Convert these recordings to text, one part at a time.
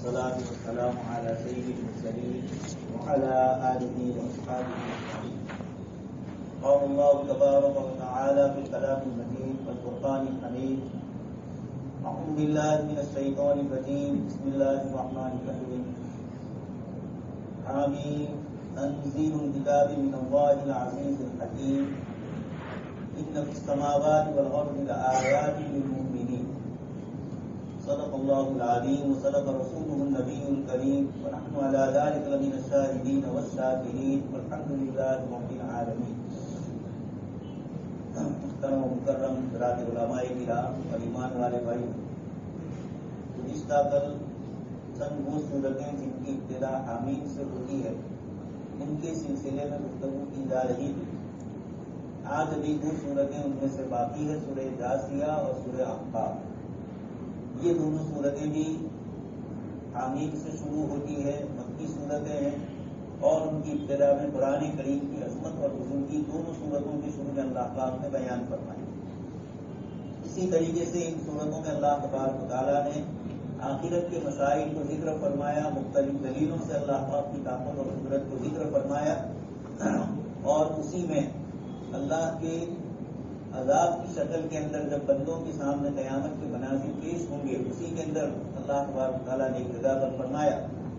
والصلاة والسلام على سيد المرسلين وعلى آله وأصحابه أجمعين. قال الله تبارك وتعالى في الكلام المجيد والفرقان الحميد: أعوذ بالله من الشيطان الرجيم، بسم الله الرحمن الرحيم. آمين. تنزيل الكتاب من الله العزيز الحكيم. إن في السماوات والأرض لآيات للمؤمنين. صدق الله العظيم وصدق رسوله النبي الكريم ونحن على ذلك لمن الشاهدين والشاكرين والحمد لله رب العالمين. محترم و مکرم حضرات علماء کرام اور ایمان والے بھائی، گزشتہ کل چند وہ صورتیں جن کی ابتدا حامیم سے ہوتی ہے ان کے سلسلے میں گفتگو کی جا رہی تھی. آج ابھی دو صورتیں ان میں سے باقی ہے، سورہ الجاثیہ اور سورہ اقبال. یہ دونوں صورتیں بھی حامیم سے شروع ہوتی ہے، مکی صورتیں ہیں اور ان کی ابتدا میں قرآن کریم کی عظمت اور بزرگی دونوں صورتوں کے شروع میں اللہ پاک نے بیان فرمائی. اسی طریقے سے ان صورتوں میں اللہ تبارک و تعالیٰ نے آخرت کے مسائل کو ذکر فرمایا، مختلف دلیلوں سے اللہ پاک کی طاقت اور قدرت کو ذکر فرمایا، اور اسی میں اللہ کے عذاب کی شکل کے اندر جب بندوں کے سامنے قیامت کے مناظر پیش ہوں گے، اسی کے اندر اللہ تبارک و تعالیٰ نے ایک جگہ پر فرمایا: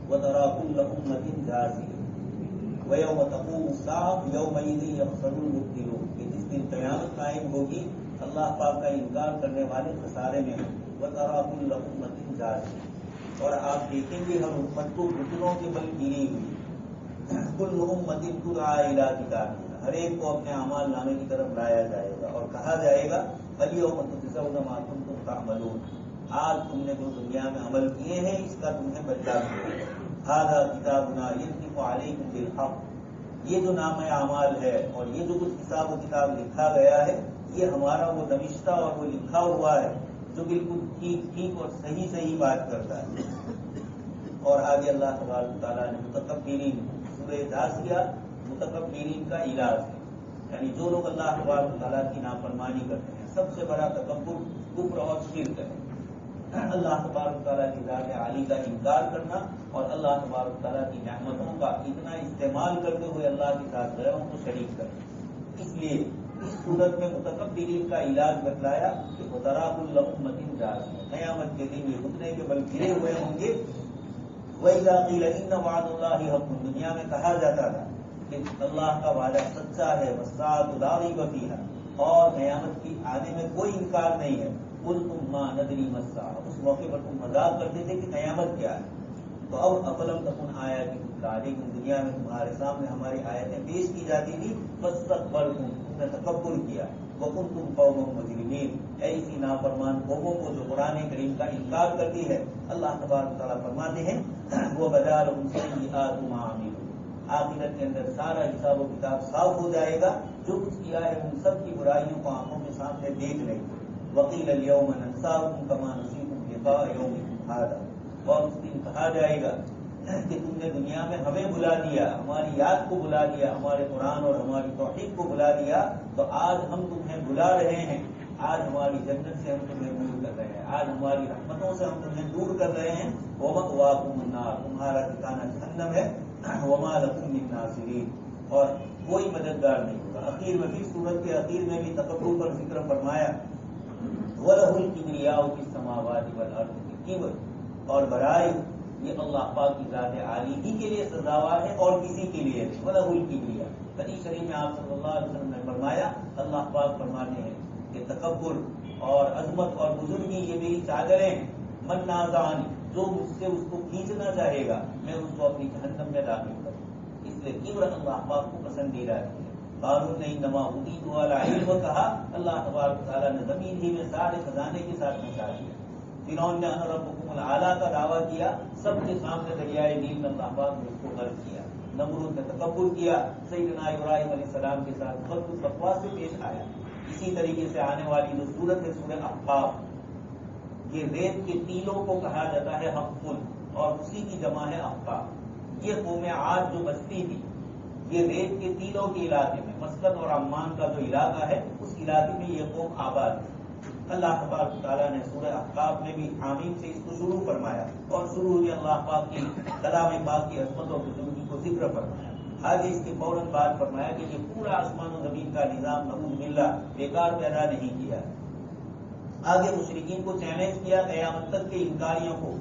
وَتَرَىٰ كُلَّ أُمَّةٍ جَاثِيَةً وَيَوْمَ تَقُومُ السَّاعَةُ يَوْمَئِذٍ يَخْسَرُ الْمُبْطِلُونَ. کہ جس دن قیامت قائم ہوگی اللہ پاک کا انکار کرنے والے خسارے میں ہوں. وَتَرَىٰ كُلَّ أُمَّةٍ جَاثِيَةً. اور آپ دیکھیں گے ہر امت کو گھٹنوں کے بل گری ہوئی. كُلُّ أُمَّةٍ تُدْعَىٰ إِلَىٰ كِتَابِهَا. ہر ایک کو اپنے اعمال نامے کی طرف لایا جائے گا اور کہا جائے گا: الْيَوْمَ تُجْزَوْنَ مَا كُنتُمْ تَعْمَلُونَ. آج تم نے جو دنیا میں عمل کیے ہیں اس کا تمہیں بدلہ ملے گا. هَذَا كِتَابُنَا يَنطِقُ عَلَيْكُمْ بِالْحَقِّ. یہ جو نام اعمال ہے اور یہ جو کچھ حساب و کتاب لکھا گیا ہے یہ ہمارا وہ نوشتہ اور وہ لکھا ہوا ہے جو بالکل ٹھیک ٹھیک اور صحیح صحیح بات کرتا ہے. اور آگے اللہ تبارک و تعالیٰ نے متکبرین، سورہ جاثیہ متکبرین کا علاج ہے، یعنی جو لوگ اللہ تبارک و تعالیٰ کی نافرمانی کرتے ہیں. سب سے بڑا تکبر کفر اور شرک ہے. اللہ تبارک و تعالیٰ کی ذات عالی کا انکار کرنا اور اللہ تبارک و تعالیٰ کی نعمتوں کا اتنا استعمال کرتے ہوئے اللہ کے ساتھ غیروں کو شریک کرنا. اس لیے اس صورت میں متکبرین کا علاج بتلایا کہ وَتَرَىٰ كُلَّ أُمَّةٍ جَاثِيَةً. قیامت کے دن یہ گھٹنے کے بل گرے ہوئے ہوں گے. وَإِذَا قِيلَ إِنَّ وَعْدَ اللَّهِ حَقٌّ. دنیا میں کہا جاتا تھا کہ اللہ کا وعدہ سچا ہے، وَالسَّاعَةُ لَا رَيْبَ فِيهَا. اور قیامت کی آنے میں کوئی انکار نہیں ہے. قُلْتُم مَّا نَدْرِي مَا السَّاعَةُ. اس موقع پر تم مذاق کرتے تھے کہ قیامت کیا ہے. تو اب أَفَلَمْ تَكُنْ آيَاتِي تُتْلَىٰ عَلَيْكُمْ. دنیا میں تمہارے سامنے ہماری آیتیں پیش کی جاتی تھی، فَاسْتَكْبَرْتُمْ. تم نے تکبر کیا. وَكُنْتُمْ قَوْمًا مُجْرِمِينَ. ایسی نافرمان قوموں کو جو قرآن کریم کا انکار کرتی ہے. اللہ تبارک و تعالیٰ فرماتے ہیں: وَبَدَا لَهُمْ سَيِّئَاتُ مَا عَمِلُوا. آخرت کے اندر سارا حساب و کتاب صاف ہو جائے گا. جو کچھ کیا ہے ان سب کی برائیوں کو آنکھوں کے سامنے دیکھ لیں گے. وَقِيلَ الْيَوْمَ نَنسَاكُمْ كَمَا نَسِيتُمْ لِقَاءَ يَوْمِكُمْ هَٰذَا. اور اس دن کہا جائے گا کہ تم نے دنیا میں ہمیں بلا دیا، ہماری یاد کو بلا دیا، ہمارے قرآن اور ہماری توحید کو بلا دیا، تو آج ہم تمہیں بلا رہے ہیں. آج ہماری جنت سے ہم تمہیں دور کر رہے ہیں، آج ہماری رحمتوں سے ہم تمہیں دور کر رہے ہیں. وَمَأْوَاكُمُ النَّارُ. تمہارا ٹھکانہ جہنم ہے. وَمَا لَكُم مِّن نَّاصِرِينَ. اور کوئی مددگار نہیں ہوگا. اخیر میں پھر سورت کے اخیر میں بھی تکبر پر ذکر فرمایا: وَلَهُ الْكِبْرِيَاءُ فِي السَّمَاوَاتِ وَالْأَرْضِ. کبر اور بڑائی یہ اللہ پاک کی ذات عالی ہی کے لیے سزاوار ہے اور کسی کے لیے نہیں. وَلَهُ الْكِبْرِيَاءُ. حدیث شریف میں آپ صلی اللہ علیہ وسلم نے فرمایا، اللہ پاک فرماتے ہیں کہ تکبر اور عظمت اور بزرگی یہ میری چادریں ہیں. من نازعنی. جو مجھ سے اس کو کھینچنا چاہے گا میں اس کو اپنی جہنم میں داخل کروں. اس لیے کبر اللہ پاک کو پسندیدہ ہے. قارون نے انما اوتیت علی علم کہا. اللہ تبارک و تعالیٰ نے زمین ہی میں سارے خزانے کے ساتھ پہنچا دیا. فرعون نے انا ربکم الاعلیٰ کا دعویٰ کیا، سب کے سامنے دریائے نیل میں اللہ پاک نے اس کو غرق کیا. نمرود نے تکبر کیا، سیدنا ابراہیم علیہ السلام کے ساتھ بہت کچھ بکواس سے پیش آیا. اسی طریقے سے آنے والی جو صورت ہے سورہ احقاف، یہ ریت کے تیلوں کو کہا جاتا ہے حقفل اور اسی کی جمع ہے احقاف. یہ قوم عاد جو بستی تھی یہ ریت کے تیلوں کے علاقے میں، مسقط اور عمان کا جو علاقہ ہے اس علاقے میں یہ قوم آباد ہے. اللہ تبارک تعالیٰ نے سورہ احقاف میں بھی حامیم سے اس کو شروع فرمایا اور شروع ہوئی اللہ پاک کی کلام پاک کی عظمت اور بزرگی کو ذکر فرمایا. آگے اس کے فوراً بعد فرمایا کہ یہ پورا آسمان و زمین کا نظام نعوذ باللہ بیکار پیدا نہیں کیا. آگے مشرکین کو چیلنج کیا قیامت تک کے انکاریوں کو،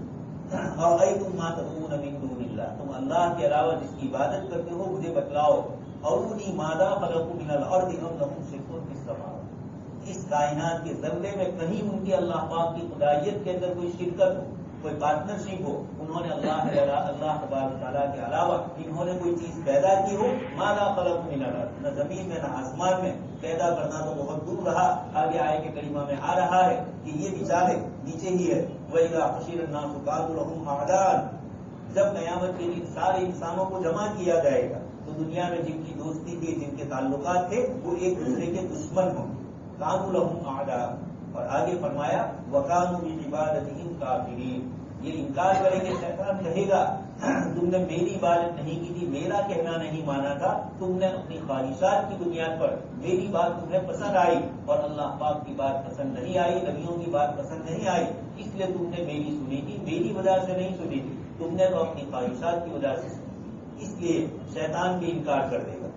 اور تم ما تدعون من دون اللہ، تم اللہ کے علاوہ جس کی عبادت کرتے ہو مجھے بتلاؤ. ارونی ماذا خلقوا من الارض ام لهم شرک فی السماوات، اس کائنات کے ذرے میں کہیں ان کی اللہ پاک کی خدائیت کے اندر کوئی شرکت ہو، کوئی پارٹنرشپ ہو، انہوں نے اللہ تبارک تعالیٰ کے علاوہ انہوں نے کوئی چیز پیدا کی ہو. ماذا خلقوا من الارض، نہ زمین میں نہ آسمان میں، پیدا کرنا تو بہت دور رہا. آگے آئے کہ کلمہ میں آ رہا ہے کہ یہ بیچارے نیچے ہی ہے. وَإِذَا حُشِرَ النَّاسُ قَالُوا لَهُمْ أَعْدَاءً، جب قیامت کے دن سارے انسانوں کو جمع کیا جائے گا تو دنیا میں جن کی دوستی تھی، جن کے تعلقات تھے، وہ ایک دوسرے کے دشمن ہوں. قَالُوا لَهُمْ أَعْدَاءً، اور آگے فرمایا وَكَانُوا بِعِبَادَتِهِمْ كَافِرِينَ، یہ انکار کریں گے. شیطان کہے گا تم نے میری عبادت نہیں کی تھی، میرا کہنا نہیں مانا تھا، تم نے اپنی خواہشات کی بنیاد پر میری بات تمہیں پسند آئی اور اللہ پاک کی بات پسند نہیں آئی، نبیوں کی بات پسند نہیں آئی، اس لیے تم نے میری سنی تھی، میری وجہ سے نہیں سنی تھی، تم نے تو اپنی خواہشات کی وجہ سے سنی تھی. اس لیے شیطان بھی انکار کر دے گا.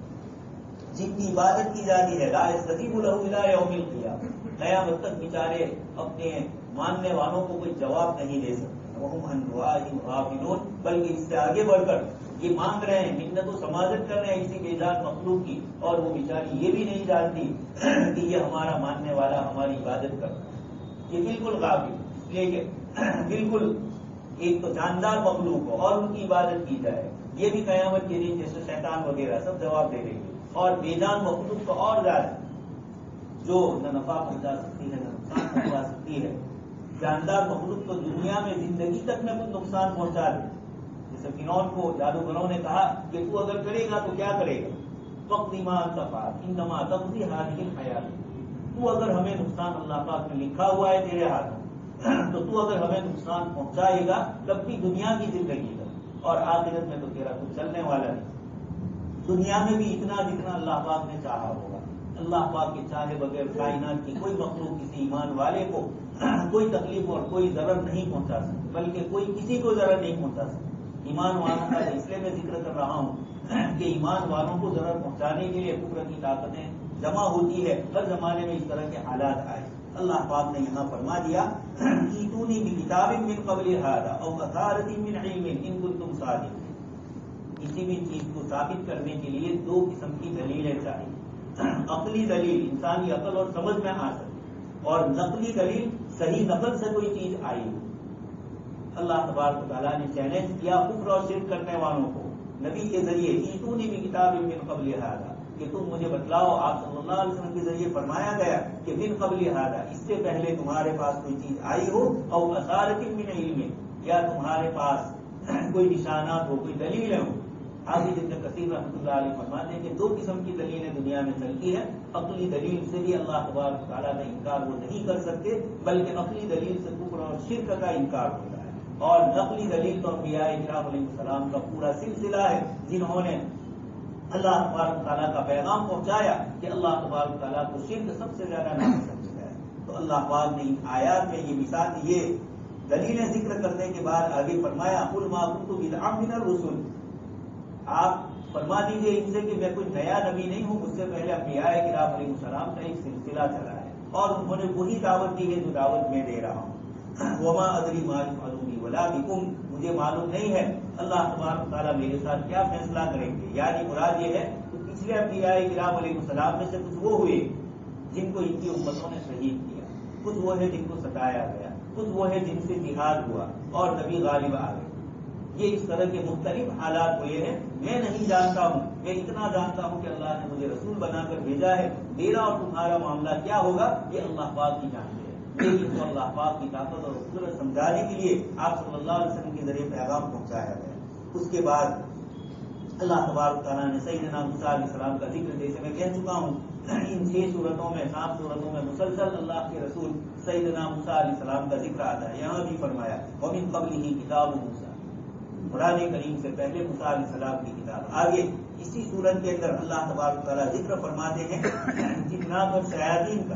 جن کی عبادت کی جاتی ہے لا یستجیب لہ الی یوم القیامہ، قیامت تک بیچارے اپنے ماننے والوں کو کوئی جواب نہیں دے سکتے. وہم عن دعائہم غافلون، بلکہ اس سے آگے بڑھ کر یہ مانگ رہے ہیں، منت و سماجت کر رہے ہیں اسی بے ذات مخلوق کی، اور وہ بیچاری یہ بھی نہیں جانتی کہ یہ ہمارا ماننے والا ہماری عبادت کرتا ہے. یہ بالکل غافل، لیکن بالکل ایک تو جاندار مخلوق ہو اور ان کی عبادت کی جائے، یہ بھی قیامت کے دن جیسے شیطان وغیرہ سب جواب دے دیں گے. اور بے جان مخلوق تو اور زیادہ، جو نہ نفع پہنچا سکتی ہے نہ نقصان پہنچا سکتی ہے. جاندار مخلوق تو دنیا میں زندگی تک میں کچھ نقصان پہنچا دے. جیسے فرعون کو جادوگروں نے کہا کہ تو اگر کرے گا تو کیا کرے گا، وقت ما انت فاعل انما تقضی هذه الحیات، تو اگر ہمیں نقصان اللہ پاک نے لکھا ہوا ہے تیرے ہاتھ تو تو اگر ہمیں نقصان پہنچائے گا تب بھی دنیا کی زندگی کا، اور آخرت میں تو تیرا کچھ چلنے والا نہیں. دنیا میں بھی اتنا جتنا اللہ پاک نے چاہا ہوگا. اللہ پاک کے چاہے بغیر کائنات کی کوئی مخلوق کسی ایمان والے کو کوئی تکلیف اور کوئی ضرر نہیں پہنچا سکتی، بلکہ کوئی کسی کو ضرر نہیں پہنچا سکتی. ایمان والوں کا اس لیے میں ذکر کر رہا ہوں کہ ایمان والوں کو ضرر پہنچانے کے لیے کفر کی طاقتیں جمع ہوتی ہے. ہر زمانے میں اس طرح کے حالات آئے. اللہ پاک نے یہاں فرما دیا ایتونی بکتاب من قبل ھذا او اثارۃ من علم ان کنتم صادقین. کسی بھی چیز کو ثابت کرنے کے لیے دو قسم کی دلیلیں چاہیے. عقلی دلیل انسانی عقل اور سمجھ میں آ سکے، اور نقلی دلیل صحیح نقل سے کوئی چیز آئی ہو. اللہ تبارک و تعالیٰ نے چیلنج کیا کفر اور شرک کرنے والوں کو نبی کے ذریعے ایتونی بکتاب من قبل ھذا، کہ تم مجھے بتلاؤ. آپ صلی اللہ علیہ وسلم کے ذریعے فرمایا گیا کہ من قبل ھذا، اس سے پہلے تمہارے پاس کوئی چیز آئی ہو، او اثارۃ من علم، یا تمہارے پاس کوئی نشانات ہو، کوئی دلیلیں ہوں. حافظ ابن کثیر رحمۃ اللہ علیہ فرماتے ہیں کہ دو قسم کی دلیلیں دنیا میں چلتی ہے. عقلی دلیل سے بھی اللہ تبارک و تعالیٰ کا انکار وہ نہیں کر سکتے، بلکہ عقلی دلیل سے کفر اور شرک کا انکار ہوتا ہے. اور نقلی دلیل تو انبیاء کرام علیہ السلام کا پورا سلسلہ ہے جنہوں نے اللہ تبارک تعالیٰ کا پیغام پہنچایا کہ اللہ تبارک تعالیٰ کو شرک سب سے زیادہ ناپسند ہے. تو اللہ پاک نے ان آیات میں یہ مثال، یہ دلیلیں ذکر کرنے کے بعد آگے فرمایا قل ما کنت بدعا من الرسل، آپ فرما دیجئے ان سے کہ میں کوئی نیا نبی نہیں ہوں، مجھ سے پہلے انبیاء کرام علیہ السلام کا ایک سلسلہ چلا ہے اور انہوں نے وہی دعوت دی ہے جو دعوت میں دے رہا ہوں. وما ادری ما یفعل بی ولا بکم، مجھے معلوم نہیں ہے اللہ تبارک تعالیٰ میرے ساتھ کیا فیصلہ کریں گے. یعنی مراد یہ ہے کہ پچھلے انبیاء کرام علیہ السلام میں سے کچھ وہ ہوئے جن کو ان کی امتوں نے شہید کیا، کچھ وہ ہے جن کو ستایا گیا، کچھ وہ ہے جن سے جہاد ہوا اور نبی غالب آ گئے. یہ اس طرح کے مختلف حالات ہوئے ہیں. میں نہیں جانتا ہوں، میں اتنا جانتا ہوں کہ اللہ نے مجھے رسول بنا کر بھیجا ہے. میرا اور تمہارا معاملہ کیا ہوگا یہ اللہ پاک کی جانتے ہیں. لیکن تو اللہ پاک کی طاقت اور قدرت سمجھانے کے لیے آپ صلی اللہ علیہ وسلم کے ذریعے پیغام پہنچایا گیا. اس کے بعد اللہ تبارک تعالیٰ نے سیدنا موسیٰ علیہ السلام کا ذکر، جیسے میں کہہ چکا ہوں ان 6 صورتوں میں 7 صورتوں میں مسلسل اللہ کے رسول سیدنا موسیٰ علیہ السلام کا ذکر آتا ہے. یہاں بھی فرمایا ومن قبلہ کتاب موسیٰ، قرآن کریم سے پہلے موسیٰ علیہ السلام کی کتاب. آگے اسی صورت کے اندر اللہ تبارک تعالیٰ ذکر فرماتے ہیں جنات اور شیاطین کا.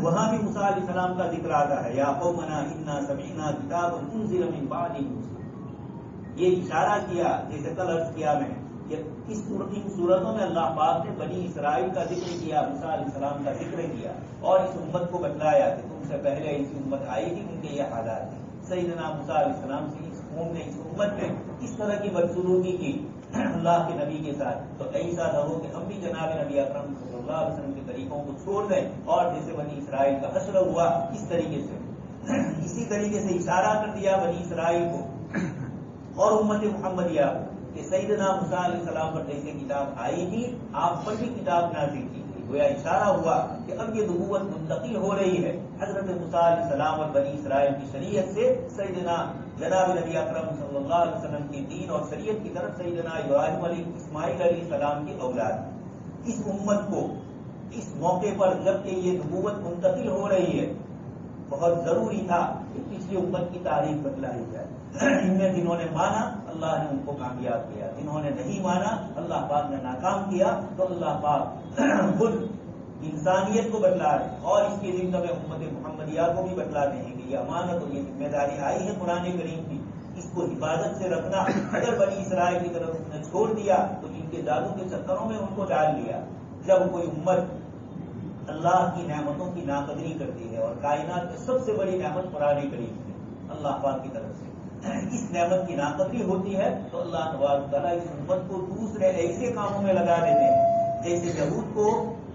وہاں بھی موسیٰ علیہ السلام کا ذکر آتا ہے، یا قومنا انا سمعنا کتابا انزل من بعد موسیٰ۔ یہ اشارہ کیا، جیسے کل عرض کیا میں کہ ان صورتوں میں اللہ پاک نے بنی اسرائیل کا ذکر کیا، موسیٰ علیہ السلام کا ذکر کیا، اور اس امت کو بتلایا کہ تم سے پہلے ایسی امت آئی تھی، ان کے یہ حالات ہیں۔ سیدنا موسیٰ علیہ السلام سے اس قوم نے، اس امت نے اس طرح کی بدسلوکی کی اللہ کے نبی کے ساتھ، تو ایسا نہ ہو کہ ہم بھی جناب نبی اکرم صلی اللہ علیہ وسلم کے طریقوں کو چھوڑ دیں، اور جیسے بنی اسرائیل کا حشر ہوا اس طریقے سے، اسی طریقے سے اشارہ کر دیا بنی اسرائیل کو اور امت محمدیہ کو کہ سیدنا موسیٰ علیہ السلام پر جیسے کتاب آئی تھی، آپ پر بھی کتاب نازل کی تھی۔ گویا اشارہ ہوا کہ اب یہ نبوت منتقل ہو رہی ہے حضرت موسیٰ علیہ السلام اور بنی اسرائیل کی شریعت سے سیدنا جناب نبی اکرم صلی اللہ علیہ وسلم کی دین اور شریعت کی طرف سیدنا ابراہیم علیہ اسماعیل علیہ السلام کی اولاد۔ اس امت کو اس موقع پر جب کہ یہ نبوت منتقل ہو رہی ہے، بہت ضروری تھا کہ پچھلی امت کی تاریخ بتلائی جائے۔ ان میں جنہوں نے مانا اللہ نے ان کو کامیاب کیا، جنہوں نے نہیں مانا اللہ پاک نے ناکام کیا، تو اللہ پاک خود انسانیت کو بتلا رہے اور اس کے ذمہ میں امت محمدیہ کو بھی بتلاتے ہیں کہ یہ امانت اور یہ ذمہ داری آئی ہے قرآن کریم کی، اس کو حفاظت سے رکھنا۔ اگر بنی اسرائیل کی طرف اس نے چھوڑ دیا تو ان کے جادو کے چکروں میں ان کو ڈال دیا۔ جب کوئی امت اللہ کی نعمتوں کی ناقدری کرتی ہے، اور کائنات میں سب سے بڑی نعمت قرآن کریم ہے اللہ پاک کی طرف سے، اس نعمت کی ناقدری ہوتی ہے تو اللہ تبارک تعالیٰ اس امت کو دوسرے ایسے کاموں میں لگا دیتے ہیں جیسے یہود کو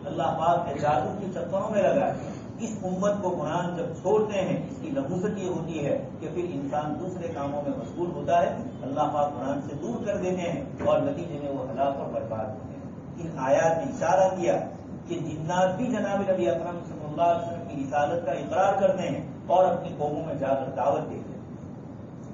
اللہ پاک کے جادو کے چکروں میں لگاتے ہیں۔ اس امت کو قرآن جب چھوڑتے ہیں، اس کی نحوست یہ ہوتی ہے کہ پھر انسان دوسرے کاموں میں مشغول ہوتا ہے، اللہ پاک قرآن سے دور کر دیتے ہیں اور نتیجے میں وہ ہلاک اور برباد ہوتے ہیں۔ ان آیات نے اشارہ کیا کہ جنات بھی جناب نبی اکرم صلی اللہ علیہ وسلم کی رسالت کا اقرار کرتے ہیں اور اپنی قوموں میں جا کر دعوت دیتے ہیں۔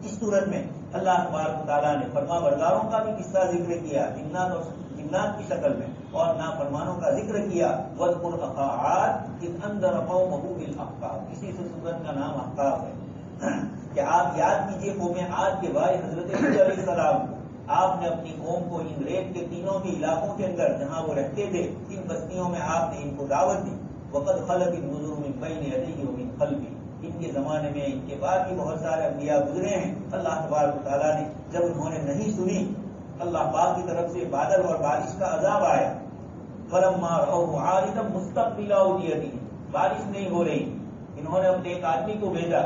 اس صورت میں اللہ تبارک تعالیٰ نے فرما برداروں کا بھی قصہ ذکر کیا، جنات کی شکل میں، اور نافرمانوں کا ذکر کیا۔ وَاذْكُرْ أَخَا عَادٍ إِذْ أَنذَرَ قَوْمَهُ بِالْأَحْقَافِ، اسی سے سورت کا نام احقاف ہے کہ آپ یاد کیجئے قوم عاد کے بھائی حضرت حود علیہ السلام، آپ نے اپنی قوم کو ان ریت کے تینوں کے علاقوں کے اندر جہاں وہ رہتے تھے، ان بستیوں میں آپ نے ان کو دعوت دی۔ وَقَدْ خَلَتِ النُّذُرُ مِن بَيْنِ يَدَيْهِ وَمِن خَلْفِهِ، ان کے زمانے میں ان کے بعد بھی بہت سارے انبیاء گزرے ہیں۔ اللہ تبارک تعالیٰ نے جب انہوں نے نہیں سنی، اللہ پاک کی طرف سے بادل اور بارش کا عذاب آیا۔ فَلَمَّا رَأَوْهُ عَارِضًا مُسْتَقْبِلَ أَوْدِيَتِهِمْ، بارش نہیں ہو رہی، انہوں نے اپنے ایک آدمی کو بھیجا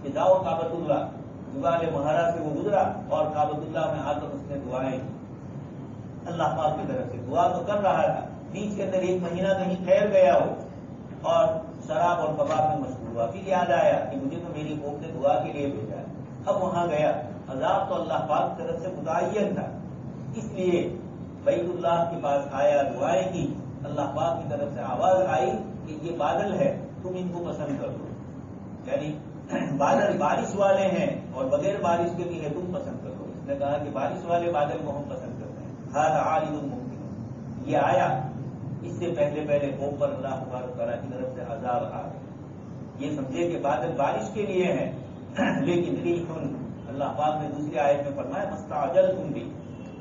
کہ جاؤ کعبۃ اللہ، جبال مہارا سے وہ گزرا اور کعبۃ اللہ میں آ کر اس نے دعائیں کی۔ اللہ پاک کی طرف سے دعا تو کر رہا تھا، بیچ کے اندر ایک مہینہ کہیں ٹھہر گیا ہو اور شراب اور کباب میں مشغول ہوا، پھر یاد آیا کہ مجھے تو میری قوم نے دعا کے لیے بھیجا ہے۔ اب وہاں گیا، عذاب تو اللہ پاک کی طرف سے متعین تھا، اس لیے بیت اللہ کے پاس آیا، دعائیں کی، اللہ پاک کی طرف سے آواز آئی کہ یہ بادل ہے، تم ان کو پسند کر دو، یعنی بادل بارش والے ہیں اور بغیر بارش کے بھی ہے، تم پسند کر دو۔ اس نے کہا کہ بارش والے بادل کو ہم پسند کرتے ہیں، ھذا عارض ممطر، یہ آیا، اس سے پہلے قوم پر اللہ تبارک تعالیٰ کی طرف سے عذاب آ گیا۔ یہ سمجھے کہ بادل بارش کے لیے ہیں، لیکن ریح، اللہ پاک نے دوسری آیت میں فرمایا مستعجلتم بھی،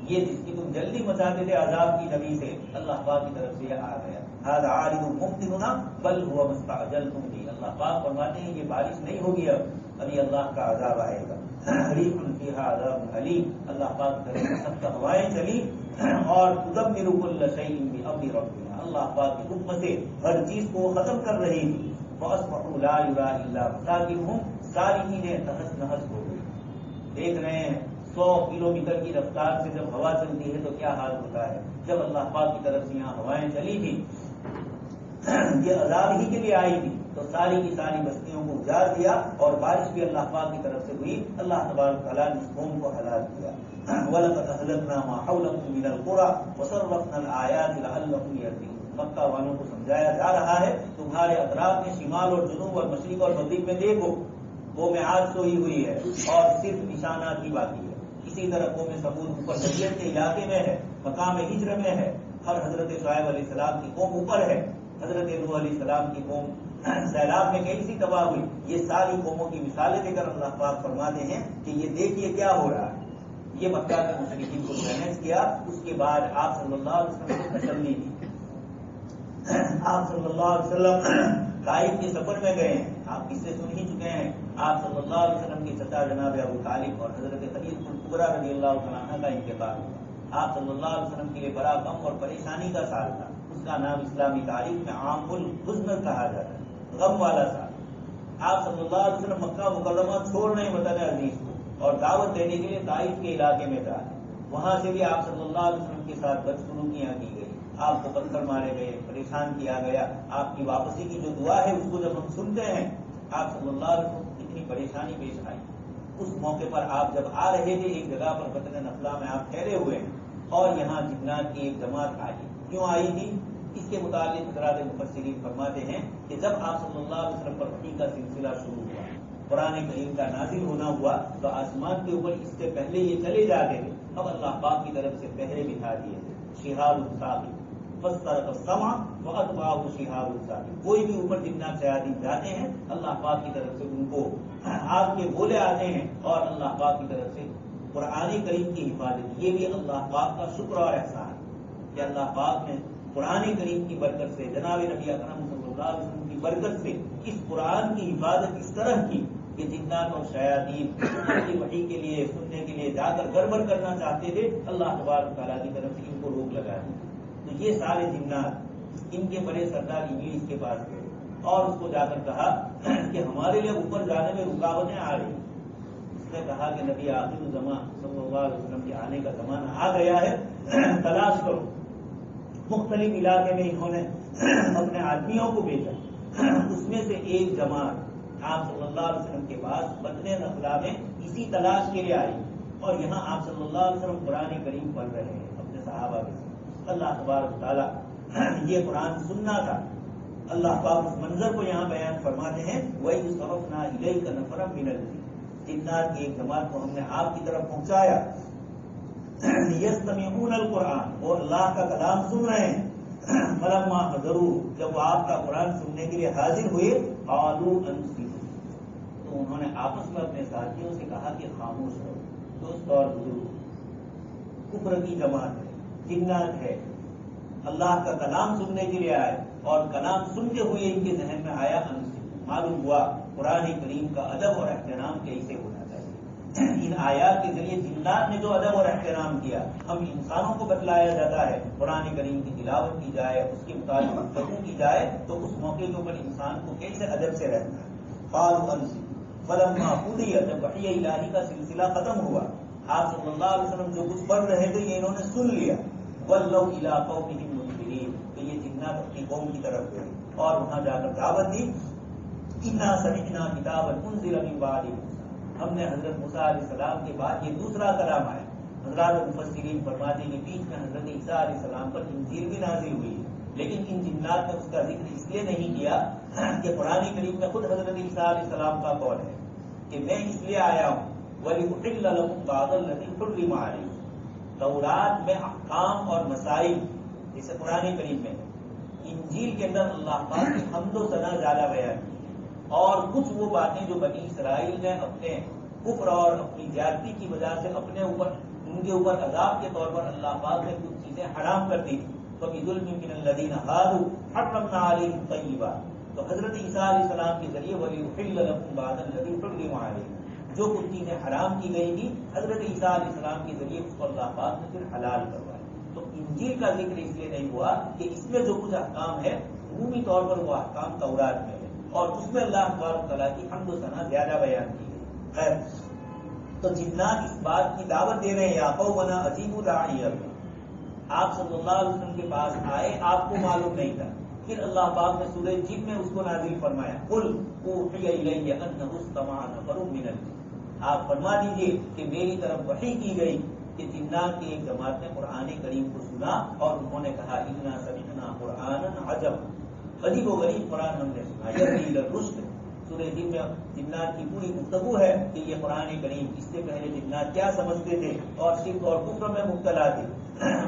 یہ جس کی تم جلدی مچاتے تھے عذاب کی نبی سے، اللہ پاک کی طرف سے یہ آ گیا۔ ھذا عارض ممطرنا بل هو مستعجلتم بھی، اللہ پاک فرماتے ہیں یہ بارش نہیں ہوگی، ابھی اللہ کا عذاب آئے گا۔ ریح فیھا عذاب علیم، اللہ پاک کی طرف سے سخت ہوائیں چلی اور تدمر کل شیء بامر ربها، اللہ پاک کے حکم سے ہر چیز کو ختم کر رہی تھی۔ فاصبحوا لا يرى الا مساكنهم، ساری چیزیں تہس نہس ہو گئی۔ دیکھ رہے ہیں 100 کلومیٹر کی رفتار سے جب ہوا چلتی ہے تو کیا حال ہوتا ہے۔ جب اللہ پاک کی طرف سے یہاں ہوائیں چلی تھی، یہ عذاب ہی کے لیے آئی تھی، تو ساری کی ساری بستیوں کو اجاڑ دیا اور بارش بھی اللہ پاک کی طرف سے ہوئی، اللہ تبارک تعالیٰ نے اس قوم کو ہلاک کیا۔ وَلَقَدْ أَهْلَكْنَا مَا حَوْلَكُم مِّنَ الْقُرَىٰ وَصَرَّفْنَا الْآيَاتِ لَعَلَّهُمْ يَرْجِعُونَ، مکہ والوں کو سمجھایا جا رہا ہے تمہارے اطراف میں شمال اور جنوب اور مشرق اور مغرب میں دیکھو، وہ میں آج سوئی ہوئی ہے اور صرف نشانات ہی باقی ہے۔ اسی طرح قوم ثمود اوپر مدین کے علاقے میں ہے، مقام ہجر میں ہے، ہر حضرت صاحب علیہ السلام کی قوم اوپر ہے، حضرت نوح علیہ السلام کی قوم سیلاب میں کیسی تباہ ہوئی، یہ ساری قوموں کی مثالیں دے کر اللہ پاک فرماتے ہیں کہ یہ دیکھیے کیا ہو رہا ہے۔ یہ مکہ کے مشرکین کو چیلنج کیا، اس کے بعد آپ صلی اللہ علیہ وسلم کو تسلی دی۔ آپ صلی اللہ علیہ وسلم طائف کے سفر میں گئے ہیں، آپ کس سے سن ہی چکے ہیں، آپ صلی اللہ علیہ وسلم کے چچا جناب ابو طالب اور حضرت خدیجہ الکبریٰ رضی اللہ تعالیٰ عنہ کا انتقال ہوا۔ آپ صلی اللہ علیہ وسلم کے لیے بڑا غم اور پریشانی کا سال تھا، اس کا نام اسلامی تاریخ میں عام الحزن کہا جاتا ہے، غم والا سال۔ آپ صلی اللہ علیہ وسلم مکہ مکرمہ چھوڑ رہے ہیں وطن عزیز کو اور دعوت دینے کے لیے طائف کے علاقے میں جا رہے ہیں، وہاں سے بھی آپ صلی اللہ علیہ وسلم کے ساتھ بدسلوکیاں کی گئی، آپ کو پتھر مارے گئے، پریشان کیا گیا۔ آپ کی واپسی کی جو دعا ہے اس کو جب ہم سنتے ہیں، آپ صلی اللہ علیہ وسلم کو کتنی پریشانی پیش آئی۔ اس موقع پر آپ جب آ رہے تھے ایک جگہ پر بطن نخلا میں آپ ٹھہرے ہوئے ہیں اور یہاں جنات کی ایک جماعت آئی، کیوں آئی تھی؟ اس کے متعلق حضرات مفسرین فرماتے ہیں کہ جب آپ صلی اللہ علیہ وسلم پر وحی کا سلسلہ شروع ہوا، قرآن کریم کا نازل ہونا ہوا، تو آسمان کے اوپر اس سے پہلے یہ چلے جاتے تھے، اب اللہ پاک کی طرف سے پہرے بٹھا دیے تھے، شہاب الصاحب فاسترق السمع واتبعه شهاب الصاحب۔ کوئی بھی اوپر جنات شیاطین جاتے ہیں، اللہ پاک کی طرف سے ان کو آپ کے بولے آتے ہیں اور اللہ پاک کی طرف سے قرآن کریم کی حفاظت۔ یہ بھی اللہ پاک کا شکر اور احسان کہ اللہ پاک نے قرآن کریم کی برکت سے، جناب نبی اکرم صلی اللہ علیہ وسلم کی برکت سے اس قرآن کی حفاظت اس طرح کی کہ جنات اور شیاطین وحی کے لیے سننے کے لیے جا کر گڑبڑ کرنا چاہتے تھے، اللہ تبارک تعالیٰ کی طرف سے ان کو روک لگا دی۔ تو یہ سارے جنات ان کے بڑے سردار ابلیس کے پاس گئے اور اس کو جا کر کہا کہ ہمارے لیے اوپر جانے میں رکاوٹیں آ رہی۔ اس نے کہا کہ نبی آخر الزمان صلی اللہ علیہ وسلم کے آنے کا زمانہ آ گیا ہے، تلاش کرو۔ مختلف علاقے میں انہوں نے اپنے آدمیوں کو بھیجا، اس میں سے ایک جماعت آپ صلی اللہ علیہ وسلم کے پاس بطن نخلا میں اسی تلاش کے لیے آئی اور یہاں آپ صلی اللہ علیہ وسلم قرآن کریم پڑھ رہے ہیں اپنے صحابہ کے ساتھ۔ اللہ تبارک تعالیٰ یہ قرآن سننا تھا، اللہ پاک اس منظر کو یہاں بیان فرماتے ہیں، وَإِذْ صَرَفْنَا إِلَيْكَ نَفَرًا مِنَ الْجِنِّ، جنات کی ایک جماعت کو ہم نے آپ کی طرف پہنچایا، یستمعون القرآن، اور اللہ کا کلام سن رہے ہیں، فلما حضروا، جب وہ آپ کا قرآن سننے کے لیے حاضر ہوئے، قالوا انصتوا، تو انہوں نے آپس میں اپنے ساتھیوں سے کہا کہ خاموش رہو۔ دوست اور بزرگ، کفر کی جماعت ہے، جنات ہے، اللہ کا کلام سننے کے لیے آئے اور کلام سنتے ہوئے ان کے ذہن میں آیا انصتوا، معلوم ہوا قرآن کریم کا ادب اور احترام کیسے ہونا چاہیے۔ ان آیات کے ذریعے جنات نے جو ادب اور احترام کیا، ہم انسانوں کو بتلایا جاتا ہے قرآن کریم کی تلاوت کی جائے، اس کے مطابق گفتگو کی جائے تو اس موقع کے اوپر انسان کو کیسے ادب سے رہنا ہے۔ قالوا انصتوا فلما قضي، جب وحی الہی کا سلسلہ ختم ہوا، آپ صلی اللہ علیہ وسلم جو کچھ پڑھ رہے تھے یہ انہوں نے سن لیا، ولوا الى قومهم منذرين، تو یہ جنات اپنی قوم کی طرف گئے اور وہاں جا کر دعوت دی، انا سمعنا کتابا انزل من بعد موسیٰ، ہم نے حضرت موسیٰ علیہ السلام کے بعد یہ دوسرا کلام آیا۔ حضرات مفسرین فرماتے ہیں کہ بیچ میں حضرت عیسیٰ علیہ السلام پر انجیل بھی نازل ہوئی، لیکن ان جنات نے اس کا ذکر اس لیے نہیں کیا کہ قرآن کریم میں خود حضرت عیسیٰ علیہ السلام کا قول ہے کہ میں اس لیے آیا ہوں وَلِأُحِلَّ لَكُمْ بَعْضَ الَّذِي حُرِّمَ عَلَيْكُمْ، تورات میں احکام اور مسائل جیسے قرآن کریم میں، انجیل کے اندر اللہ پاک کی حمد و ثنا زیادہ بیان کی، اور کچھ وہ باتیں جو بنی اسرائیل نے اپنے کفر اور اپنی زیادتی کی وجہ سے اپنے اوپر، ان کے اوپر عذاب کے طور پر اللہ پاک نے کچھ چیزیں حرام کر دی تھی، فَبِظُلْمٍ مِّنَ الَّذِينَ هَادُوا حَرَّمْنَا عَلَيْهِمْ طَيِّبَاتٍ، تو حضرت عیسیٰ علیہ السلام کے ذریعے وَلِيُحِلَّ لَكُمْ بَعْضَ الَّذِي حُرِّمَ عَلَيْكُمْ، جو کچھ چیزیں حرام کی گئی تھی حضرت عیسیٰ علیہ السلام کے ذریعے اس کو اللہ پاک نے پھر حلال کروایا۔ تو انجیل کا ذکر اس لیے نہیں ہوا کہ اس میں جو کچھ احکام ہے عمومی طور پر وہ احکام تورات میں ہے اور اس میں اللہ تبارک تعالیٰ کی حمد و ثنا زیادہ بیان کی گئی۔ خیر، تو جنات اس بات کی دعوت دے رہے ہیں، یا قومنا اجیبوا داعی اللہ، آپ صلی اللہ علیہ وسلم کے پاس آئے، آپ کو معلوم نہیں تھا، پھر اللہ پاک نے سورہ جن میں اس کو نازل فرمایا، قل اوحی الی انہ استمع نفر من الجن، آپ فرما دیجئے کہ میری طرف وحی کی گئی کہ جنات کی ایک جماعت نے قرآن کریم کو سنا اور انہوں نے کہا انا سمعنا قرآنا عجب، عجیب و غریب قرآن ہم نے سنا، یہدی الی الرشد۔ سورہ جن میں جنات کی پوری گفتگو ہے کہ یہ قرآن کریم، اس سے پہلے جنات کیا سمجھتے تھے اور شرک اور کفر میں مبتلا تھے،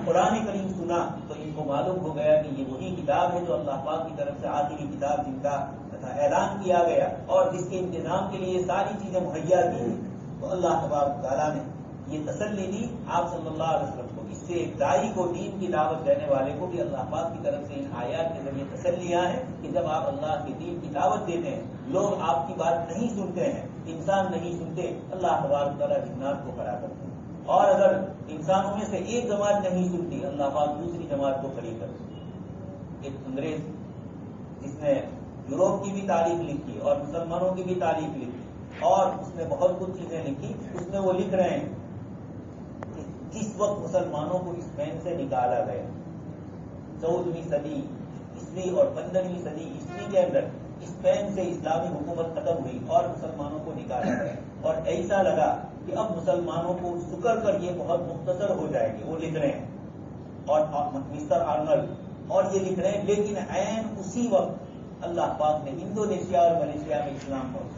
قرآن کریم سنا تو ان کو معلوم ہو گیا کہ یہ وہی کتاب ہے جو اللہ پاک کی طرف سے آخری کتاب جن کا اعلان کیا گیا اور جس کے انتظام کے لیے ساری چیزیں مہیا کی۔ تو اللہ تبارک تعالیٰ نے یہ تسلی دی آپ صلی اللہ علیہ وسلم کو، اس سے ایک داعی کو، دین کی دعوت دینے والے کو بھی اللہ پاک کی طرف سے ان آیات کے ذریعے تسلیاں ہیں کہ جب آپ اللہ کے دین کی دعوت دیتے ہیں، لوگ آپ کی بات نہیں سنتے ہیں، انسان نہیں سنتے، اللہ تبارک تعالیٰ جنات کو کھڑا کرتے ہیں، اور اگر انسانوں میں سے ایک جماعت نہیں سنتی، اللہ پاک دوسری جماعت کو کھڑی کرتے ہیں۔ ایک انگریز جس نے یوروپ کی بھی تاریخ لکھی اور مسلمانوں کی بھی تاریخ لکھی اور اس نے بہت کچھ چیزیں لکھی، اس میں وہ لکھ رہے ہیں کہ جس وقت مسلمانوں کو اسپین سے نکالا گیا 14ویں صدی عیسوی اور 15ویں صدی عیسوی کے اندر اسپین سے اسلامی حکومت ختم ہوئی اور مسلمانوں کو نکالا گیا، اور ایسا لگا کہ اب مسلمانوں کو سکڑ کر یہ بہت مختصر ہو جائے گی، وہ لکھ رہے ہیں، اور مسٹر آرنلڈ اور یہ لکھ رہے ہیں، لیکن عین اسی وقت اللہ پاک نے انڈونیشیا اور ملیشیا میں اسلام پہنچایا۔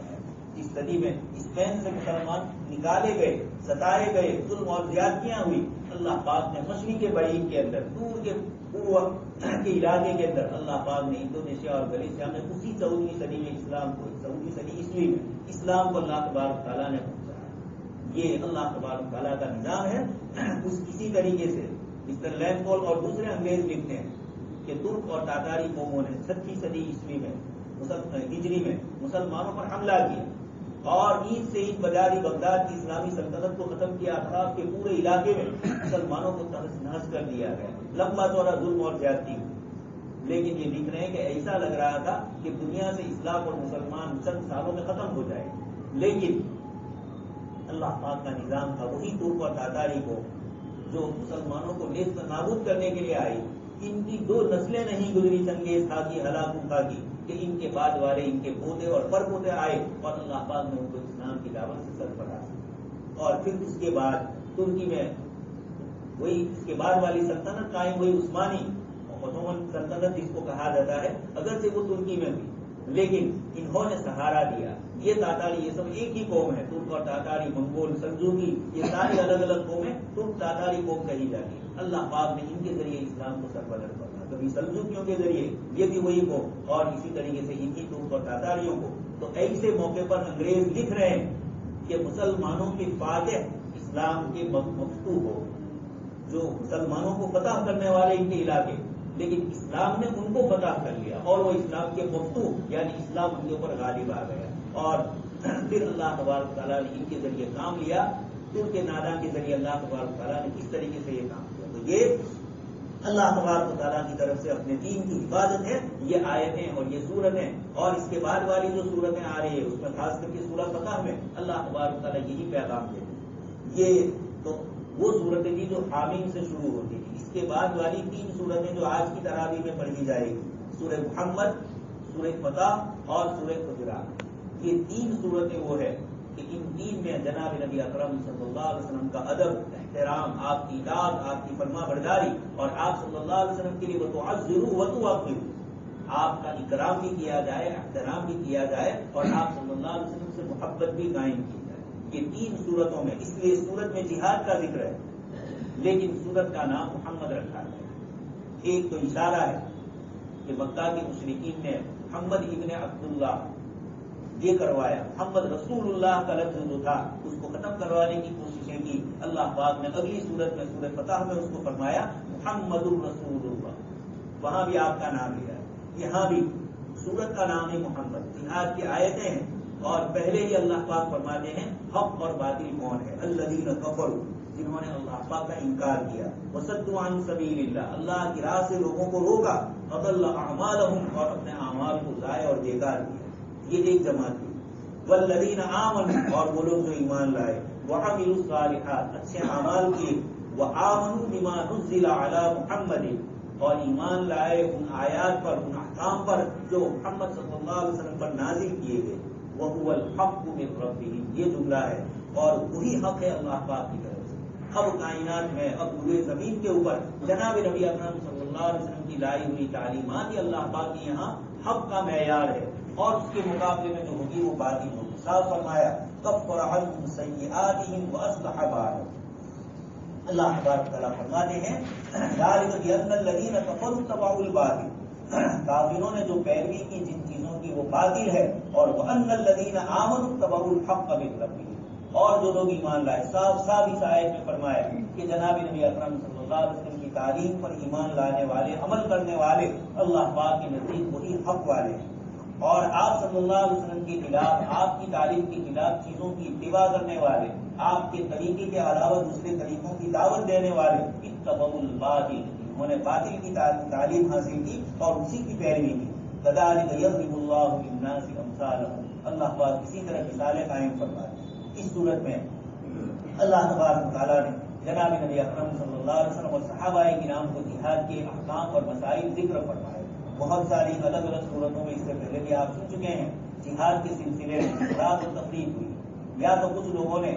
اس صدی میں اسپین سے مسلمان نکالے گئے، ستائے گئے، ظلم اور زیادتیاں ہوئی، اللہ پاک نے مشرق بعید کے اندر، دور کے پورو کے علاقے کے اندر اللہ پاک نے انڈونیشیا اور ملیشیا میں اسی 14ویں صدی میں اسلام کو، 14ویں صدی عیسوی میں اسلام کو اللہ تبارک تعالیٰ نے پہنچایا۔ یہ اللہ تبارک تعالیٰ کا نظام ہے۔ اسی طریقے سے مسٹر لینکول اور دوسرے انگریز لکھتے ہیں کہ ترک اور تاتاری قوموں نے 6ویں صدی عیسوی میں ہجری میں مسلمانوں پر حملہ کیا اور عید سے عید بجاری بغداد کی اسلامی سلطنت کو ختم کیا، اطراف کے پورے علاقے میں مسلمانوں کو تہس نہس کر دیا گیا، لمبا چوڑا ظلم اور زیادتی ہوئی۔ لیکن یہ لکھ رہے ہیں کہ ایسا لگ رہا تھا کہ دنیا سے اسلام اور مسلمان چند سالوں میں ختم ہو جائے، لیکن اللہ پاک کا نظام تھا وہی ترک اور تاتاری کو جو مسلمانوں کو نیست نابود کرنے کے لیے آئی۔ ان کی 2 نسلیں نہیں گزری چنگیز خاں کی، ہلاکو خاں کی، کہ ان کے بعد والے ان کے پوتے اور پر پوتے آئے اور اللہ پاک نے ان کو اسلام کی دعوت سے سرفراز، اور پھر اس کے بعد ترکی میں وہی اس کے بعد والی سلطنت قائم ہوئی، عثمانی عثمانی سلطنت جس کو کہا جاتا ہے، اگرچہ وہ ترکی میں ہوئی لیکن انہوں نے سہارا دیا۔ یہ تاتاری یہ سب ایک ہی قوم ہے، ترک اور تاتاری، منگول، سلجوقی، یہ ساری الگ الگ قومیں ترک تاتاری قوم کہی جاتی ہے۔ اللہ پاک نے ان کے ذریعے اسلام کو سربلند کرنا، کبھی سلجوقیوں کے ذریعے، یہ بھی وہی قوم، اور اسی طریقے سے انہی ترک اور تاتاریوں کو۔ تو ایسے موقع پر انگریز لکھ رہے ہیں کہ مسلمانوں کے فاتح اسلام کے مفتو ہو، جو مسلمانوں کو فتح کرنے والے ان کے علاقے، لیکن اسلام نے ان کو فتح کر لیا اور وہ اسلام کے مفتو یعنی اسلام ان کے اوپر غالب آ گیا، اور پھر اللہ تبارک تعالیٰ نے ان کے ذریعے کام لیا۔ ترک نادا کے ذریعے اللہ تبارک تعالیٰ نے کس طریقے سے یہ کام کیا، تو یہ اللہ تبارک تعالیٰ کی طرف سے اپنے دین کی حفاظت ہے۔ یہ آیتیں اور یہ سورتیں اور اس کے بعد والی جو سورتیں آ رہی ہے اس میں خاص کر کے سورہ فتح میں اللہ تبارک تعالیٰ یہی پیغام دیتے ہیں۔ یہ تو وہ سورتیں تھی جو حامیم سے شروع ہوتی تھی۔ اس کے بعد والی 3 سورتیں جو آج کی تراویح میں پڑھی جائے گی، سورہ محمد، سورہ فتح اور سورہ گجرات، یہ 3 سورتیں وہ ہے کہ ان 3 میں جناب نبی اکرم صلی اللہ علیہ وسلم کا ادب، احترام، آپ کی اطاعت، آپ کی فرما برداری، اور آپ صلی اللہ علیہ وسلم کے لیے وتعزروا وتوقروا، آپ کا اکرام بھی کیا جائے، احترام بھی کیا جائے، اور آپ صلی اللہ علیہ وسلم سے محبت بھی قائم کی جائے۔ یہ 3 سورتوں میں، اس لیے سورت میں جہاد کا ذکر ہے لیکن سورت کا نام محمد رکھا ہے۔ ایک تو اشارہ ہے کہ مکہ کے مشرکین نے محمد ابن عبداللہ یہ کروایا، محمد رسول اللہ کا لفظ جو تھا اس کو ختم کروانے کی کوششیں کی۔ اللہ پاک نے اگلی سورت میں سورہ فتح میں اس کو فرمایا محمد الرسول اللہ، وہاں بھی آپ کا نام لیا ہے، یہاں بھی سورت کا نام ہے محمد، جہاد کی آیتیں ہیں، اور پہلے ہی اللہ پاک فرماتے ہیں حق اور باطل کون ہے، الذین کفروا، جنہوں نے اللہ پاک کا انکار کیا، وصدوا عن سبیل اللہ، اللہ کی راہ سے لوگوں کو روکا، اضل اعمالهم، اور اپنے اعمال کو ضائع اور بیکار کیا، یہ ایک جماعت تھی۔ والذین آمنوا، اور وہ لوگ جو ایمان لائے، وعملوا الصالحات، اچھے اعمال کیے، وآمنوا بما نزل علی محمد، اور ایمان لائے ان آیات پر، ان احکام پر جو محمد صلی اللہ علیہ وسلم پر نازل کیے گئے، وَهُوَ الْحَقُّ مِنْ رَبِّهِمْ، یہ جملہ ہے اور وہی حق ہے اللہ پاک کی طرف سے۔ اب کائنات میں، اب پورے زمین کے اوپر جناب نبی اکرم صلی اللہ علیہ وسلم کی لائی ہوئی تعلیمات، یہ اللہ پاک کی یہاں حق کا معیار ہے، اور اس کے مقابلے میں جو ہوگی وہ باطل ہوگی۔ صاف فرمایا کفر عنہم سیئاتہم واصلح بالہم، اللہ تبارک تعالیٰ فرماتے ہیں ذالک بأن الذین کفروا اتبعوا الباطل، کافروں نے جو پیروی کی جن چیزوں کی وہ باطل ہے، اور وأن الذین آمنوا اتبعوا الحق من ربہم، اور جو لوگ ایمان لائے، صاف صاف اس آیت میں فرمایا کہ جناب نبی اکرم صلی اللہ اللہ علیہ وسلم کی تعلیم پر ایمان لانے والے، عمل کرنے والے اللہ پاک کے نزدیک وہی حق والے ہیں، اور آپ صلی اللہ علیہ وسلم کے خلاف، آپ کی تعلیم کے خلاف چیزوں کی اتباع کرنے والے، آپ کے طریقے کے علاوہ دوسرے طریقوں کی دعوت دینے والے، اتبعوا الباطل، انہوں نے باطل کی تعلیم حاصل کی اور اسی کی پیروی کی. كذلك يضرب الله للناس امثالهم، اللہ پاک اسی طرح مثالیں قائم فرماتے ہیں. اس صورت میں اللہ تبارک و تعالیٰ نے جناب نبی اکرم صلی اللہ علیہ وسلم اور صحابہ کرام کو جہاد کے احکام اور مسائل ذکر فرمائے. بہت ساری الگ الگ صورتوں میں اس سے پہلے بھی آپ سن چکے ہیں جہاد کے سلسلے میں افراط و تفریق ہوئی. یا تو کچھ لوگوں نے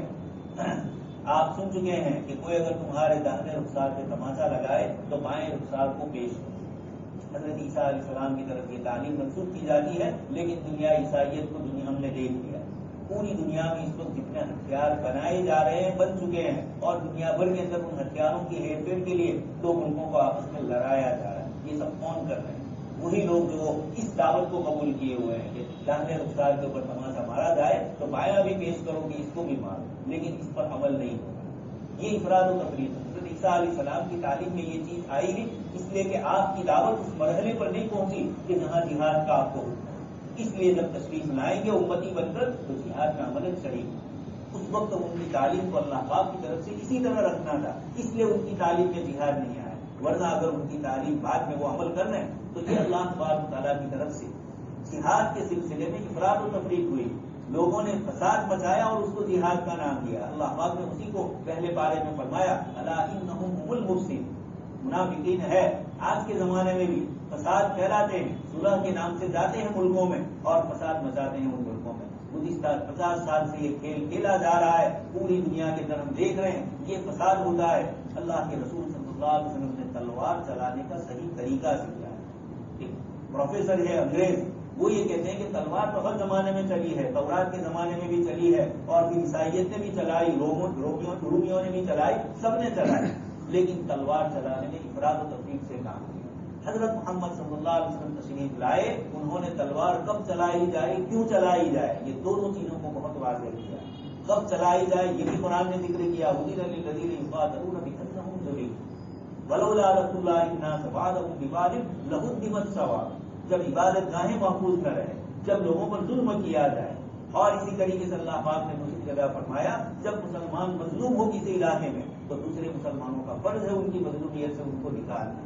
آپ سن چکے ہیں کہ کوئی اگر تمہارے داہنے رخسار پہ تماشا لگائے تو بائیں رخسار کو پیش کرو. حضرت عیسیٰ علیہ السلام کی طرف یہ تعلیم منسوخ کی جاتی ہے، لیکن دنیا عیسائیت کو ہم نے دیکھ لیا. پوری دنیا میں اس وقت جتنے ہتھیار بنائے جا رہے ہیں، بن چکے ہیں، اور دنیا بھر کے اندر ان ہتھیاروں کی ہیر پھیر کے لیے دو ملکوں کو آپس میں لڑایا جا رہا ہے. یہ سب کون کر رہے ہیں؟ وہی لوگ جو اس دعوت کو قبول کیے ہوئے ہیں کہ داہنے رخسار کے اوپر تماشا مارا جائے تو بایاں بھی پیش کرو کہ اس کو بھی مارو، لیکن اس پر عمل نہیں ہوگا. یہ افراد و تفریق. حضرت عیسیٰ علیہ السلام کی تعلیم میں یہ چیز آئی نہیں، اس لیے کہ آپ کی دعوت اس مرحلے پر نہیں پہنچی کہ جہاں جہاد کا آپ کو. اس لیے جب تشریف لائیں گے امتی بن کر تو جہاد کا عمل شریک. اس وقت ان کی تعلیم کو اللہ پاک کی طرف سے اسی طرح رکھنا تھا، اس لیے ان کی تعلیم میں جہاد نہیں آیا. ورنہ اگر ان کی تعلیم بعد میں وہ عمل کر رہے ہیں تو یہ اللہ تبارک و تعالیٰ کی طرف سے جہاد کے سلسلے میں افراد و تفریق ہوئی. لوگوں نے فساد مچایا اور اس کو جہاد کا نام دیا. اللہ پاک نے اسی کو پہلے پارے میں فرمایا الا انہم هم المفسدون. منافقین ہے آج کے زمانے میں بھی فساد پھیلاتے ہیں، صلح کے نام سے جاتے ہیں ملکوں میں اور فساد مچاتے ہیں ان ملکوں میں. گزشتہ 50 سال سے یہ کھیل کھیلا جا رہا ہے، پوری دنیا کے اندر ہم دیکھ رہے ہیں یہ فساد ہوتا ہے. اللہ کے رسول صلی اللہ علیہ وسلم نے تلوار چلانے کا صحیح طریقہ سکھایا. ایک پروفیسر ہے انگریز، وہ یہ کہتے ہیں کہ تلوار تو ہر زمانے میں چلی ہے، تورات کے زمانے میں بھی چلی ہے، اور پھر عیسائیت نے بھی چلائی، رومیوں نے بھی چلائی، سب نے چلائی، لیکن تلوار چلانے میں افراد و تفریق سے کام کیا. حضرت محمد صلی اللہ علیہ وسلم تشریف لائے، انہوں نے تلوار کب چلائی جائے، کیوں چلائی جائے، یہ دونوں چیزوں کو بہت واضح کیا. کب چلائی جائے یہ بھی قرآن نے ذکر کیا. للذین یقاتلون بأنہم ظلموا ولولا رسول اللہ الناس بعدهم ببعض لہدمت صوامع. جب عبادت گاہیں محفوظ نہ رہے، جب لوگوں پر ظلم کیا جائے. اور اسی طریقے سے اللہ پاک نے دوسری جگہ فرمایا جب مسلمان مظلوم ہو کسی علاقے میں تو دوسرے مسلمانوں کا فرض ہے ان کی مظلومیت سے ان کو نکالنا.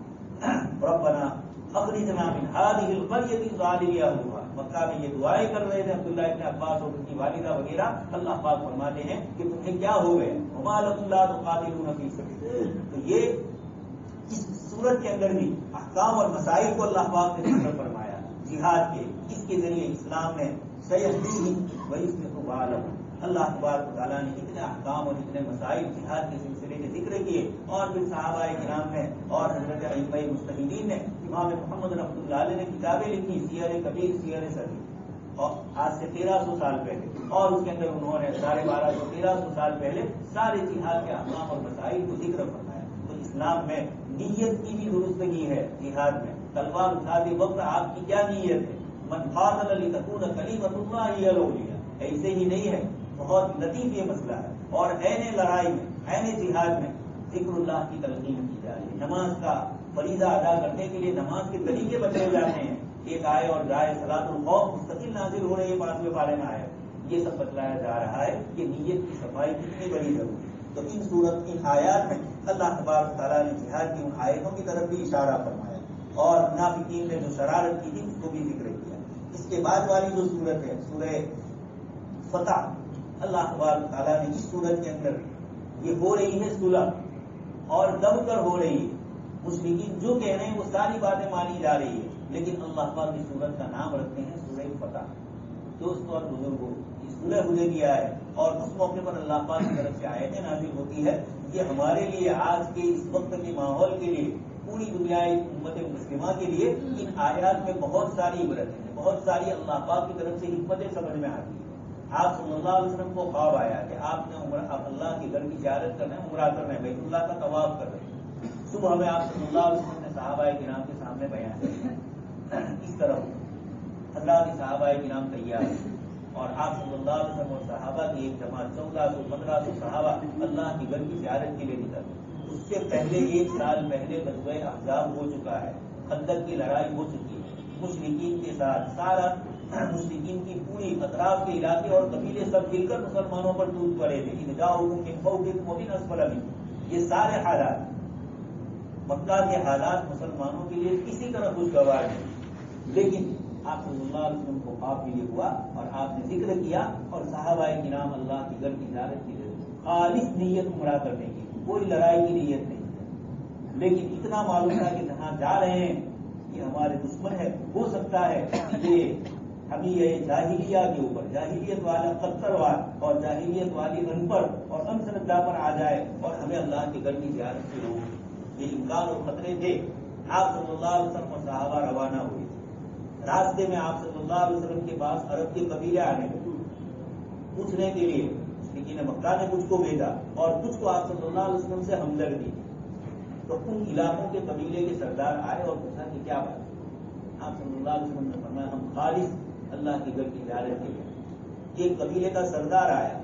ربنا اخرجنا من هذه القرية الظالم اهلها. مکہ میں یہ دعائیں کر رہے تھے عبداللہ ابن عباس اور ان کی والدہ وغیرہ. اللہ پاک فرماتے ہیں کہ تمہیں کیا ہو گئے، وما لكم لا تقاتلون في سبيل الله. تو یہ اس صورت کے اندر بھی احکام اور مسائل کو اللہ پاک نے ذکر فرمایا جہاد کے. اس کے ذریعے اسلام نے سیہدیہم ویصلح بالہم. اللہ تبارک و تعالیٰ نے اتنے احکام اور اتنے مسائل جہاد کے سلسلے کے ذکر کیے. اور پھر صحابہ کرام نے اور حضرت عریبیہ مجتہدین نے، امام محمد رحمۃ اللہ علیہ نے کتابیں لکھی، سیر کبیر، سیر صغیر، اور آج سے 1300 سال پہلے. اور اس کے اندر انہوں نے 1250 1300 سال پہلے سارے جہاد کے احکام اور مسائل کو ذکر فرمایا. تو اسلام میں نیت کی بھی درستگی ہے. جہاد میں تلوار اٹھاتے وقت آپ کی کیا نیت ہے؟ من قاتل لتکون کلمۃ اللہ ہی العلیہ. ایسے ہی نہیں ہے، بہت لطیف یہ مسئلہ ہے. اور عین لڑائی میں، عین جہاد میں ذکر اللہ کی تلقین کی جا رہی ہے. نماز کا فریضہ ادا کرنے کے لیے نماز کے طریقے بتائے جاتے ہیں. ایک آئے اور جائے صلاۃ الخوف مستقل نازل ہو رہی ہے 5ویں پارے میں آئے. یہ سب بتلایا جا رہا ہے کہ نیت کی صفائی کتنی بڑی ضروری ہے. تو ان صورت کی آیات میں اللہ تبارک تعالیٰ نے جہاد کی ان آیتوں کی طرف بھی اشارہ فرمایا اور منافقین نے جو شرارت کی تھی اس کو بھی ذکر کیا. اس کے بعد والی جو صورت ہے سورہ فتح، اللہ تبارک تعالیٰ نے اس صورت کے اندر یہ ہو رہی ہے صلح اور دب کر ہو رہی ہے. مشرکین جو کہہ رہے ہیں وہ ساری باتیں مانی جا رہی ہے، لیکن اللہ پاک کی صورت کا نام رکھتے ہیں سورہ فتح. دوستوں اور بزرگوں، یہ صلح حدیبیہ ہے اور اس موقع پر اللہ پاک کی طرف سے آیتیں نازل ہوتی ہے. یہ ہمارے لیے آج کے اس وقت کے ماحول کے لیے، پوری دنیا امت مسلمہ کے لیے ان آیات میں بہت ساری عبرتیں ہیں، بہت ساری اللہ پاک کی طرف سے حکمتیں سمجھ میں آتی ہیں. آپ صلی اللہ علیہ وسلم کو خواب آیا کہ آپ نے اللہ کے گھر کی زیارت کرنا ہے، عمرہ کرنا ہے، بیت اللہ کا طواف کر رہے ہیں. صبح میں آپ صلی اللہ علیہ وسلم نے صحابہ کرام کے سامنے بیان کیا اس طرح حضرات صحابہ کرام تیار ہیں اور آپ صلی اللہ علیہ وسلم اور صحابہ کی ایک جماعت 1400 1500 صحابہ اللہ کے گھر کی زیارت کے لیے نکل. اس سے پہلے 1 سال پہلے غزوہ احزاب ہو چکا ہے، خندق کی لڑائی ہو چکی ہے، مشرکین کے ساتھ سارا مشرکین کی پوری اطراف کے علاقے اور قبیلے سب مل کر مسلمانوں پر ٹوٹ پڑے تھے، اذ جاؤکم من فوقکم ومن اسفل منکم۔ یہ سارے حالات، مکہ کے حالات مسلمانوں کے لیے کسی طرح خوشگوار نہیں، لیکن آپ صلی اللہ علیہ وسلم کو خواب بھی ہوا اور آپ نے ذکر کیا، اور صحابہ کرام اللہ کی گھر کی زیارت کی خالص نیت عمرہ کرنے کی، کوئی لڑائی کی نیت نہیں، لیکن اتنا معلوم تھا کہ جہاں جا رہے ہیں یہ ہمارے دشمن ہے، ہو سکتا ہے یہ ہمیں یہ جاہلیہ کے اوپر، جاہلیت والا قطروار اور جاہلیت والی ان پڑھ اور انسردہ پر آ جائے اور ہمیں اللہ کے گھر کی زیارت سے روک، یہ امکان اور خطرے تھے۔ آپ صلی اللہ علیہ وسلم اور صحابہ روانہ ہوئے، راستے میں آپ صلی اللہ علیہ وسلم کے پاس عرب کے قبیلے آنے لگے پوچھنے کے لیے، لیکن مکہ نے کچھ کو بھیجا اور کچھ کو آپ صلی اللہ علیہ وسلم سے ہمدردی، تو ان علاقوں کے قبیلے کے سردار آئے اور پوچھا کہ کیا بات ہے؟ آپ صلی اللہ علیہ وسلم نے فرمایا ہم خالص اللہ کے گھر کی زیارت کے لیے۔ ایک قبیلے کا سردار آیا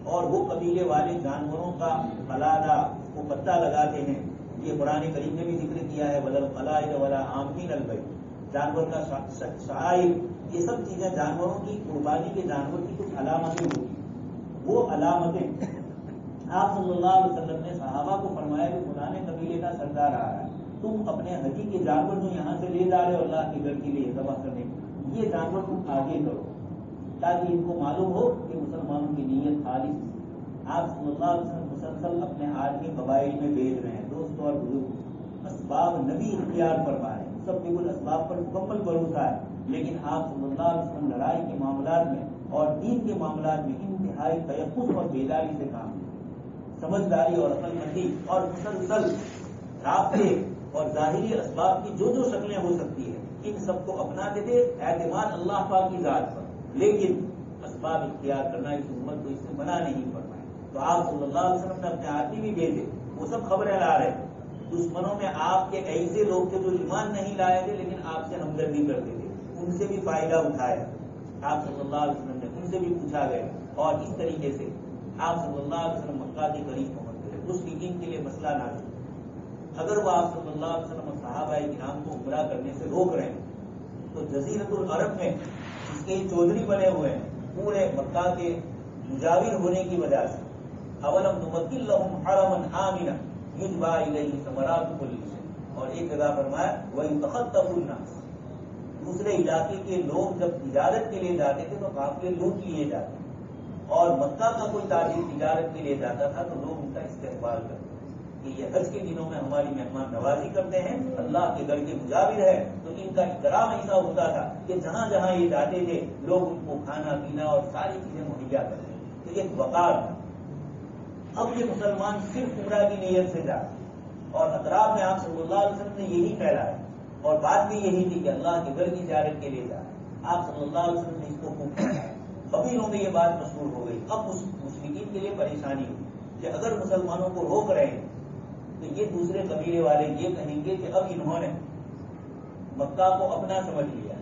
اور وہ قبیلے والے جانوروں کا قلادہ کو پتہ لگاتے ہیں، یہ قرآن کریم نے بھی ذکر کیا ہے، بدل قلائد ولا عامین البیت، جانور کا شعائر، یہ سب چیزیں جانوروں کی قربانی کے جانور کی کچھ علامتیں ہوتی ہیں، وہ علامتیں آپ صلی اللہ علیہ وسلم نے صحابہ کو فرمایا کہ فلاں قبیلے کا سردار آ رہا ہے، تم اپنے حجی کے جانور جو یہاں سے لے جا رہے ہو اللہ کے گھر کے لیے ذبح کرنے، یہ جانور تم آگے کرو تاکہ ان کو معلوم ہو کہ مسلمانوں کی نیت خالص ہے۔ آپ صلی اللہ علیہ وسلم مسلسل اپنے آدمی قبائل میں بھیج رہے ہیں، دوست اور بزرگ، اسباب نبی اختیار فرما رہے ہیں، سب بالکل اسباب پر مکمل بھروسہ ہے، لیکن آپ صلی اللہ علیہ وسلم لڑائی کے معاملات میں اور دین کے معاملات میں انتہائی تیقظ اور بیداری سے کام کرتے، سمجھداری اور عقل مندی اور مسلسل رابطے اور ظاہری اسباب کی جو شکلیں ہو سکتی ہیں ان سب کو اپناتے تھے، اعتماد اللہ پاک کی ذات پر، لیکن اسباب اختیار کرنا اس امت کو اس سے منع نہیں فرمایا۔ تو آپ صلی اللہ علیہ وسلم نے اپنے آدمی بھی بھیجے، وہ سب خبریں لا رہے تھے، دشمنوں میں آپ کے ایسے لوگ تھے جو ایمان نہیں لائے تھے لیکن آپ سے ہمدردی کرتے تھے، ان سے بھی فائدہ اٹھایا، آپ صلی اللہ علیہ وسلم نے ان سے بھی پوچھا گیا، اور اس طریقے سے آپ صلی اللہ علیہ وسلم مکہ کے قریب پہنچ گئے۔ مشرکین کے لیے مسئلہ نہ تھا، اگر وہ آپ صلی اللہ علیہ وسلم اور صحابہ کرام کو عمرہ کرنے سے روک رہے ہیں تو جزیرۃ العرب میں جس کے چودھری بنے ہوئے ہیں پورے مکہ کے مجاور ہونے کی وجہ سے، اولم نمکن لہم حرما آمنا یجبا الیہ ثمرات کل شیء، اور ایک جگہ فرمایا وَيُتَخَطَّفُ النَّاسُ، دوسرے علاقے کے لوگ جب تجارت کے لیے جاتے تھے تو قافلے لوٹ لیے جاتے، اور مکہ کا کوئی تاجر تجارت کے لیے جاتا تھا تو لوگ ان کا استقبال کرتے کہ یہ حج کے دنوں میں ہماری مہمان نوازی کرتے ہیں، اللہ کے گھر کے مجاور ہے، تو ان کا اکرام ایسا ہوتا تھا کہ جہاں جہاں یہ جاتے تھے لوگ ان کو کھانا پینا اور ساری چیزیں مہیا کرتے، تو ایک وقار تھا۔ اب یہ مسلمان صرف عمرہ کی نیت سے جاتے، اور اطراف میں آپ صلی اللہ علیہ وسلم نے یہی پھیلایا، اور بات بھی یہی تھی کہ اللہ کے گھر کی زیارت کے لیے جا رہے، آپ صلی اللہ علیہ وسلم نے اس کو خوب پھیلایا، قبیلوں میں یہ بات مشہور ہو گئی۔ اب مشرکین کے لیے پریشانی ہوئی کہ اگر مسلمانوں کو روک رہے ہیں تو یہ دوسرے قبیلے والے یہ کہیں گے کہ اب انہوں نے مکہ کو اپنا سمجھ لیا،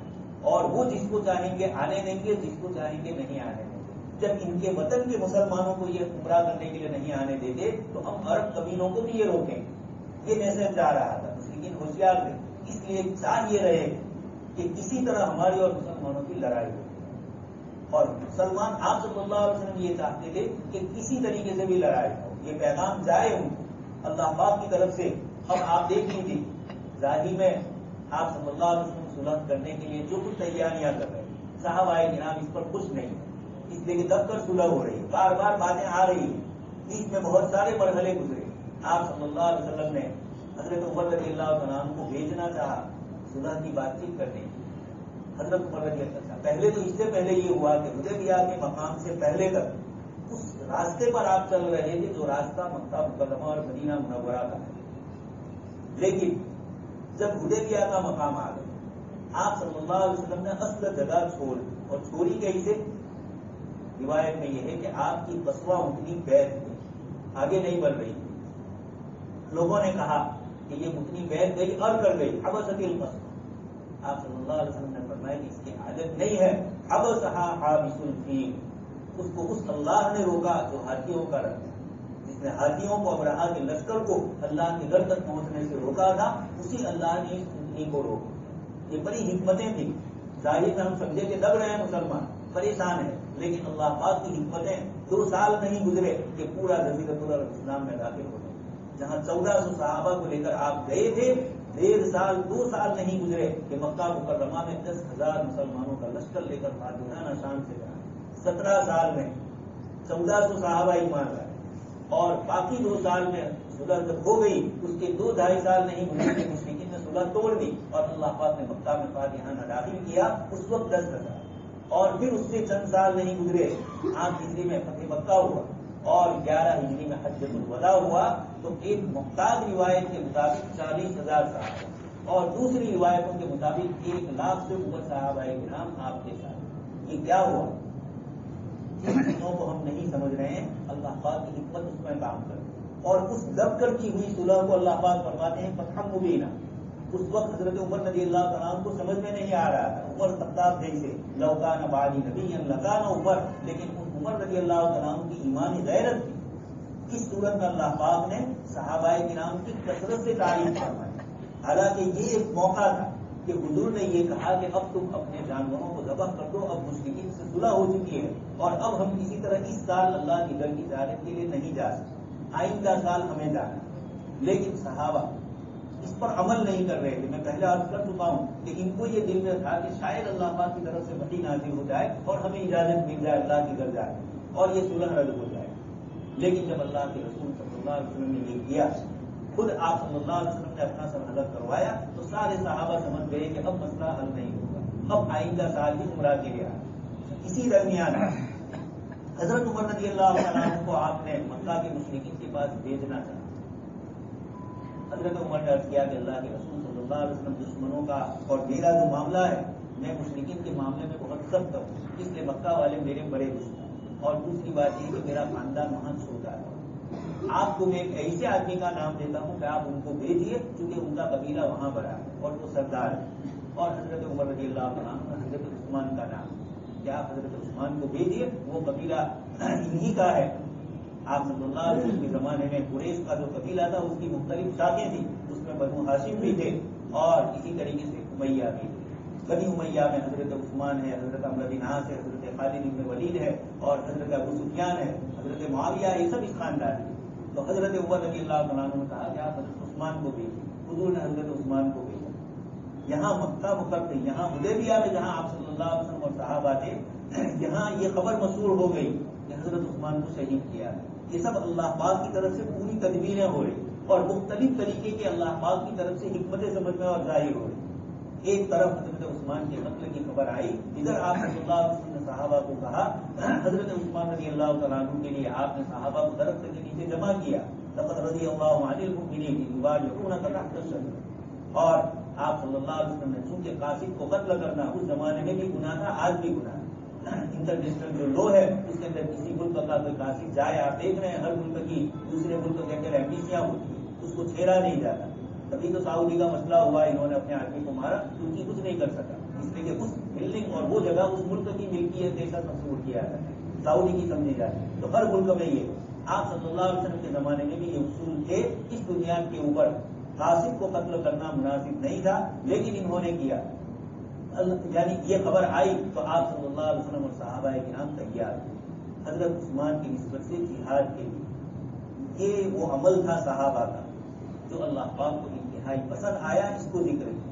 اور وہ جس کو چاہیں گے آنے دیں گے، جس کو چاہیں گے نہیں آنے دیں گے۔ جب ان کے وطن کے مسلمانوں کو یہ عمرہ کرنے کے لیے نہیں آنے دیتے تو ہم عرب قبیلوں کو بھی یہ روکیں گے، یہ میسج جا رہا تھا، لیکن ہوشیار تھے، اس لیے چاہیے رہے کہ کسی طرح ہماری اور مسلمانوں کی لڑائی ہو، اور مسلمان آپ صلی اللہ علیہ وسلم یہ چاہتے تھے کہ کسی طریقے سے بھی لڑائی ہو، یہ پیغام جائے ان کو اللہ پاک کی طرف سے۔ اب آپ دیکھ لیجیے ظاہر میں آپ صلی اللہ علیہ وسلم صلح کرنے کے لیے جو کچھ تیاریاں کر رہے ہیں، صحابہ کرام اس پر خوش نہیں، اس لیے کہ دب کر صلح ہو رہی ہے، بار بار باتیں آ رہی ہیں، اس میں بہت سارے مرحلے گزرے، آپ صلی اللہ علیہ وسلم نے حضرت عمر رضی اللہ عنہ کو بھیجنا چاہا صلح کی بات چیت کرنے کی۔ حضرت عمر رضی اللہ عنہ پہلے تو اس سے پہلے یہ ہوا کہ حدیبیہ کے مقام سے پہلے تک اس راستے پر آپ چل رہے تھے جو راستہ مکہ مکرمہ اور مدینہ منورہ کا ہے، لیکن جب حدیبیہ کا مقام آ گیا آپ صلی اللہ علیہ وسلم نے اصل جگہ چھوڑ، اور چھوڑی کیسے؟ روایت میں یہ ہے کہ آپ کی قصوہ اتنی بیت تھی، آگے نہیں بڑھ رہی تھی، لوگوں نے کہا کہ یہ اتنی بیت گئی اور کر گئی، حبست القصوہ، آپ صلی اللہ علیہ وسلم نے فرمایا کہ اس کی عادت نہیں ہے، حبسہا حابس الفیل، اس کو اس اللہ نے روکا جو ہاتھیوں کا رکھتا ہے، جس نے ہاتھیوں کو ابرہا کے لشکر کو اللہ کے در تک پہنچنے سے روکا تھا، اسی اللہ نے اس اونٹنی کو روکا. یہ بڑی حکمتیں تھیں. ظاہر میں ہم سمجھے کہ دب رہے ہیں مسلمان، پریشان ہیں، لیکن اللہ پاک کی حکمتیں 2 سال نہیں گزرے کہ پورا جزیرۃ الاسلام میں داخل ہو گئے. جہاں 1400 صحابہ کو لے کر آپ گئے تھے، 2 سال نہیں گزرے کہ مکہ مکرمہ میں 10,000 مسلمانوں کا لشکر لے کر فاتحانہ شان سے گیا. 17 سال میں 1400 صحابہ ایمان لائے، اور باقی 2 سال میں صلح جب ہو گئی، اس کے 2-2.5 سال نہیں گزرے کہ مشرکین نے صلح توڑ دی اور اللہ پاک نے مکہ میں فاتحانہ داخل کیا. اس وقت 10,000، اور پھر اس سے چند سال نہیں گزرے 8 ہجری میں فتح مکہ ہوا اور 11 ہجری میں حجۃ الوداع ہوا. تو ایک محتاط روایت کے مطابق 40,000 صحابہ اور دوسری روایتوں کے مطابق 1 لاکھ سے اوپر صحابہ کرام آپ کے ساتھ. یہ کیا ہوا؟ جن چیزوں کو ہم نہیں سمجھ رہے ہیں، اللہ پاک کی حکمت اس میں کام کرتی. اور اس دب کر کی ہوئی صلح کو اللہ پاک فرماتے ہیں فتح مبینہ. اس وقت حضرت عمر رضی اللہ تعالیٰ عنہ کو سمجھ میں نہیں آ رہا تھا. عمر خطاب جیسے لو کان بعدی نبی لکان عمر، لیکن اس عمر رضی اللہ تعالیٰ عنہ کی ایمانی غیرت تھی. اس صورت میں اللہ پاک نے صحابہ کرام کی کثرت سے تعریف فرمائی. حالانکہ یہ ایک موقع تھا کہ حضور نے یہ کہا کہ اب تم اپنے جانوروں کو ذبح کر دو، اب مشرکین سے صلح ہو چکی ہے، اور اب ہم اسی طرح اس سال اللہ کی در کی زیارت کے لیے نہیں جا سکتے، آئندہ سال ہمیں جانا. لیکن صحابہ اس پر عمل نہیں کر رہے تھے. میں پہلے عرض کر چکا ہوں کہ ان کو یہ دل میں تھا کہ شاید اللہ پاک کی طرف سے وحی نازل ہو جائے اور ہمیں اجازت مل جائے اللہ کی در جانے اور یہ صلح رد ہو جائے. لیکن جب اللہ کے رسول صلی اللہ علیہ وسلم نے یہ کیا، خود آپ صلی اللہ علیہ وسلم نے اپنا سر حلق کروایا، تو سارے صحابہ سمجھ گئے کہ اب مسئلہ حل نہیں ہوگا، اب آئندہ سال بھی عمرہ کے لیے آئے. اسی درمیان حضرت عمر رضی اللہ عنہ کو آپ نے مکہ کے مشرکین کے پاس بھیجنا چاہا. حضرت عمر نے عرض کیا کہ اللہ کے رسول صلی اللہ علیہ وسلم دشمنوں کا اور میرا جو معاملہ ہے، میں مشرکین کے معاملے میں بہت سخت ہوں، اس لیے مکہ والے میرے بڑے دشمن، اور دوسری بات یہ کہ میرا خاندان وہاں چھوٹا ہے. آپ کو میں ایک ایسے آدمی کا نام دیتا ہوں کہ آپ ان کو بھیجیے کیونکہ ان کا قبیلہ وہاں بڑا ہے اور وہ سردار ہے. اور حضرت عمر رضی اللہ عنہ حضرت عثمان کا نام کہ آپ حضرت عثمان کو بھیجیے، وہ قبیلہ انہی کا ہے. آپ صلی اللہ علیہ وسلم کے زمانے میں قریش کا جو قبیلہ تھا اس کی مختلف شاخیں تھیں، اس میں بنو ہاشم بھی تھے اور اسی طریقے سے امیہ بھی تھے. بنی امیہ میں حضرت عثمان ہے، حضرت عمرو بن عاص ہے، حضرت خالد بن ولید ہے اور حضرت ابو سفیان ہے، حضرت معاویہ، یہ سب اس خاندان ہیں. تو حضرت عمر رضی اللہ عنہ نے کہا کہ آپ حضرت عثمان کو بھیجیے. حضور نے حضرت عثمان کو بھیجا. یہاں مکہ مکرمہ، یہاں حدیبیہ میں جہاں آپ صلی اللہ علیہ وسلم اور صحابہ تھے، یہاں یہ خبر مشہور ہو گئی کہ حضرت عثمان کو شہید کیا ہے. یہ سب اللہ پاک کی طرف سے پوری تدبیریں ہو رہی اور مختلف طریقے کے اللہ پاک کی طرف سے حکمتیں سمجھ میں اور ظاہر ہو رہی. ایک طرف حضرت عثمان کے قتل کی خبر آئی، ادھر آپ صلی اللہ علیہ وسلم نے صحابہ کو کہا، حضرت عثمان رضی اللہ تعالیٰ عنہ کے لیے آپ نے صحابہ کو درخت کے نیچے جمع کیا، لقد رضی اللہ عن المؤمنین اذ یبایعونک تحت الشجرۃ. اور آپ صلی اللہ علیہ وسلم نے چونکہ قاصد کو قتل کرنا اس زمانے میں بھی گناہ تھا، آج بھی گناہ. انٹرنیشنل جو لو ہے اس کے اندر کسی ملک کا کوئی قاصد جائے، آپ دیکھ رہے ہیں ہر ملک کی دوسرے ملک کے اندر ایمبیسیاں ہوتی ہیں، اس کو چھیڑا نہیں جاتا. تبھی تو سعودی کا مسئلہ ہوا، انہوں نے اپنے آدمی کو مارا، ترکی کچھ نہیں کر سکا، اس لیے کہ اس بلڈنگ اور وہ جگہ اس ملک کی ملکیت جیسا تصور کیا جاتا ہے، سعودی کی سمجھی جاتی ہے. تو ہر ملک میں یہ آپ صلی اللہ علیہ وسلم کے زمانے میں بھی یہ اصول تھے. اس بنیاد کے اوپر قاصد کو قتل کرنا مناسب نہیں تھا، لیکن انہوں نے کیا. یعنی یہ خبر آئی تو آپ صلی اللہ علیہ وسلم اور صحابہ کرام تیار تھے حضرت عثمان کی نسبت سے جہاد کے لیے. یہ وہ عمل تھا صحابہ کا جو اللہ پاک کو انتہائی پسند آیا، اس کو ذکر کیا.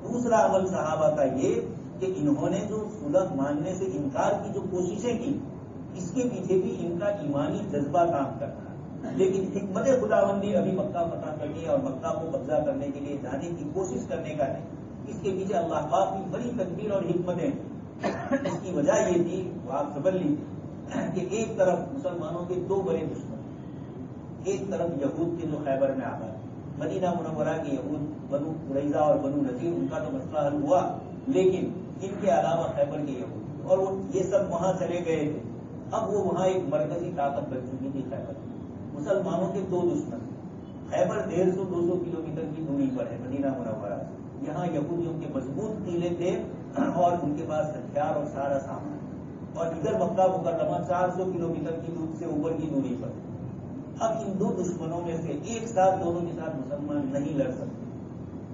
دوسرا عمل صحابہ کا یہ کہ انہوں نے جو صلح ماننے سے انکار کی جو کوششیں کی، اس کے پیچھے بھی ان کا ایمانی جذبہ کام کرتا ہے. لیکن حکمت خداوندی ابھی مکہ فتح کرنے اور مکہ کو قبضہ کرنے کے لیے جانے کی کوشش کرنے کا نہیں، اس کے پیچھے اللہ پاک کی بڑی تدبیر اور حکمتیں. اس کی وجہ یہ تھی، وہ آپ سمجھ لیجیے کہ ایک طرف مسلمانوں کے 2 بڑے دشمن، ایک طرف یہود کے جو خیبر میں آباد، مدینہ منورہ کے یہود، بنو قریظہ اور بنو نذیر، ان کا تو مسئلہ حل ہوا، لیکن ان کے علاوہ خیبر کے یہود اور وہ یہ سب وہاں چلے گئے تھے. اب وہ وہاں ایک مرکزی طاقت بن چکی تھی. خیبر مسلمانوں کے 2 دشمن. خیبر 150-200 کلومیٹر کی دوری پر ہے مدینہ منورہ سے. یہاں یہودیوں کے مضبوط قلعے تھے اور ان کے پاس ہتھیار اور سارا سامان، اور ادھر مکہ مکرمہ 400 کلومیٹر کی دور سے اوپر کی دوری پر. اب ان دو دشمنوں میں سے ایک ساتھ دونوں کے ساتھ مسلمان نہیں لڑ سکتے،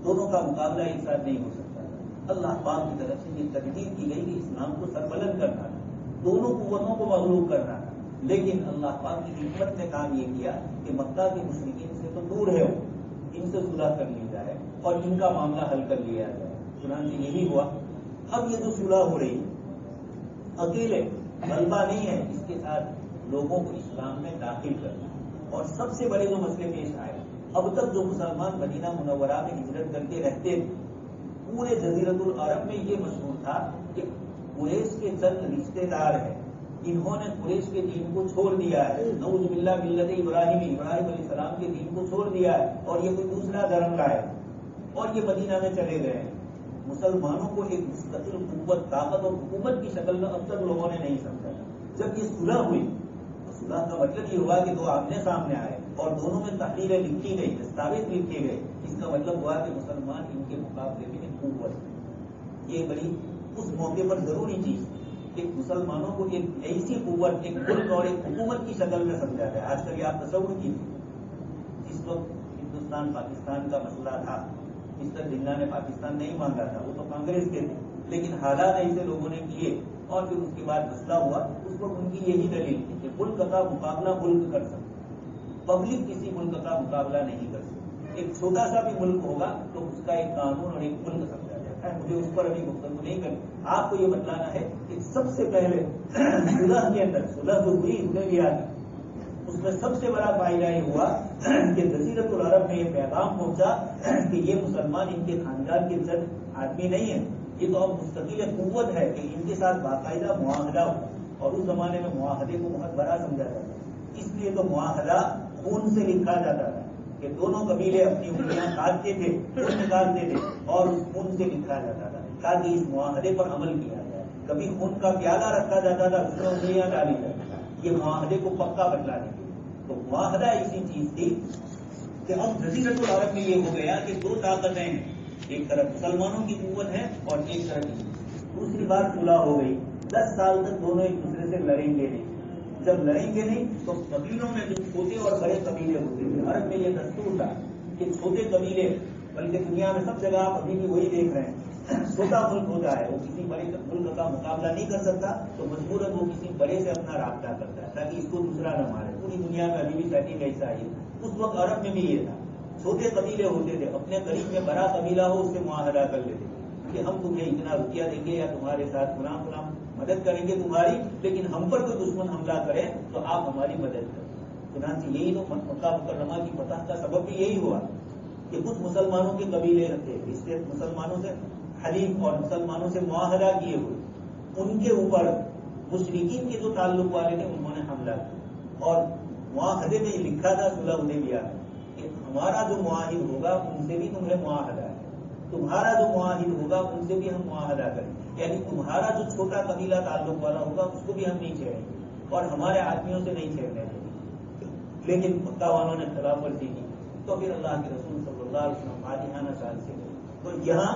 دونوں کا مقابلہ ایک ساتھ نہیں ہو سکتا۔ اللہ پاک کی طرف سے یہ تقدیر کی گئی کہ اسلام کو سربلند کرنا تھا، دونوں قوتوں کو مغلوب کرنا تھا، لیکن اللہ پاک کی حکمت نے کام یہ کیا کہ مکہ کے مشرکین سے تو دور ہے، ان سے صلح کر لی جائے اور ان کا معاملہ حل کر لیا جائے۔ چنانچہ یہی ہوا۔ اب یہ جو صلح ہو رہی اکیلے غلبہ نہیں ہے، اس کے ساتھ لوگوں کو اسلام میں داخل کرنا، اور سب سے بڑے جو مسئلے پیش آئے، اب تک جو مسلمان مدینہ منورہ میں ہجرت کر کے رہتے تھے، پورے جزیرۃ العرب میں یہ مشہور تھا کہ قریش کے چند رشتے دار ہیں، انہوں نے قریش کے دین کو چھوڑ دیا ہے، نعوذ باللہ ملت ابراہیم علیہ السلام کے دین کو چھوڑ دیا ہے اور یہ کوئی دوسرا دھرم لائے اور یہ مدینہ میں چلے گئے ہیں۔ مسلمانوں کو ایک مستقل قوت، طاقت اور حکومت کی شکل میں اب تک لوگوں نے نہیں سمجھا تھا۔ جب یہ صلح ہوئی تو صلح کا مطلب یہ ہوا کہ دو آمنے سامنے آئے اور دونوں میں تحریریں لکھی گئی، دستاویز لکھے گئے، اس کا مطلب ہوا کہ مسلمان ان کے مقابلے میں ایک قوت، یہ بڑی اس موقع پر ضروری چیز کہ مسلمانوں کو ایک ایسی قوت، ایک ملک اور ایک حکومت کی شکل میں سمجھا جائے۔ آج کل یہ آپ تصور کیجیے، جس وقت ہندوستان پاکستان کا مسئلہ تھا، مسٹر جناح نے پاکستان نہیں مانگا تھا، وہ تو کانگریس کے تھے، لیکن حالات ایسے لوگوں نے کیے اور پھر اس کے بعد مسئلہ ہوا، اس وقت ان کی یہی دلیل تھی کہ ملک کا مقابلہ ملک کر سکتے، پبلک کسی ملک کا مقابلہ نہیں کر سکتی۔ ایک چھوٹا سا بھی ملک ہوگا تو اس کا ایک قانون اور ایک ملک سمجھا جاتا ہے۔ مجھے اس پر ابھی گفتگو نہیں کرنی، آپ کو یہ بتلانا ہے کہ سب سے پہلے صلح کے اندر، صلح جو ہوئی حدیبیہ کی، اس میں سب سے بڑا فائدہ یہ ہوا کہ جزیرۃ العرب میں یہ پیغام پہنچا کہ یہ مسلمان ان کے خاندان کے چند آدمی نہیں ہیں، یہ تو اب مستقل قوت ہے کہ ان کے ساتھ باقاعدہ معاہدہ ہو، اور اس زمانے میں معاہدے کو بہت بڑا سمجھا جاتا ہے، اس لیے تو معاہدہ خون سے لکھا جاتا تھا کہ دونوں قبیلے اپنی انگلیاں کاٹتے تھے، خون نکالتے تھے اور اس خون سے لکھا جاتا تھا تاکہ اس معاہدے پر عمل کیا جائے۔ کبھی خون کا پیالہ رکھا جاتا تھا، اس میں انگلیاں ڈالی جاتی تھی، یہ معاہدے کو پکا بتلانے کے لیے۔ تو معاہدہ ایسی چیز تھی کہ اب جزیرۃ العرب میں یہ ہو گیا کہ دو طاقتیں ہیں، ایک طرف مسلمانوں کی قوت ہے اور ایک طرف کی دوسری بار صلح ہو گئی۔ 10 سال تک دونوں ایک دوسرے سے لڑیں گے نہیں، جب لڑیں گے نہیں تو قبیلوں میں جو چھوٹے اور بڑے قبیلے ہوتے تھے، عرب میں یہ دستور تھا کہ چھوٹے قبیلے، بلکہ دنیا میں سب جگہ آپ ابھی بھی وہی دیکھ رہے ہیں، چھوٹا ملک ہوتا ہے وہ کسی بڑے ملک کا مقابلہ نہیں کر سکتا تو مجبوراً وہ کسی بڑے سے اپنا رابطہ کرتا ہے تاکہ اس کو دوسرا نہ مارے۔ پوری دنیا میں ابھی بھی سیٹنگ ایسا ہے، اس وقت عرب میں بھی یہ تھا، چھوٹے قبیلے ہوتے تھے، اپنے قریب میں بڑا قبیلہ ہو اس سے معاہدہ کر لیتے کہ ہم تمہیں اتنا روپیہ دیں گے یا تمہارے ساتھ فلاں فلاں مدد کریں گے تمہاری، لیکن ہم پر کوئی دشمن حملہ کرے تو آپ ہماری مدد کریں۔ چنانچہ یہی تو مکہ مکرمہ کی فتح کا سبب بھی یہی ہوا کہ کچھ مسلمانوں کے قبیلے تھے، اس سے مسلمانوں سے حلیف اور مسلمانوں سے معاہدہ کیے ہوئے، ان کے اوپر مشرکین کے جو تعلق والے تھے انہوں نے حملہ کیا، اور معاہدے میں یہ لکھا تھا صلح حدیبیہ کہ ہمارا جو معاہد ہوگا ان سے بھی تمہیں معاہدہ ہے، تمہارا جو معاہد ہوگا ان سے بھی ہم معاہدہ کریں، یعنی تمہارا جو چھوٹا قبیلہ تعلق والا ہوگا اس کو بھی ہم نہیں چھیڑیں گے اور ہمارے آدمیوں سے نہیں چھیڑنے دیں گے۔ لیکن مکہ والوں نے خلاف ورزی کی تو پھر اللہ کے رسول صلی اللہ علیہ وسلم فاتحانہ سال سے گئے۔ تو یہاں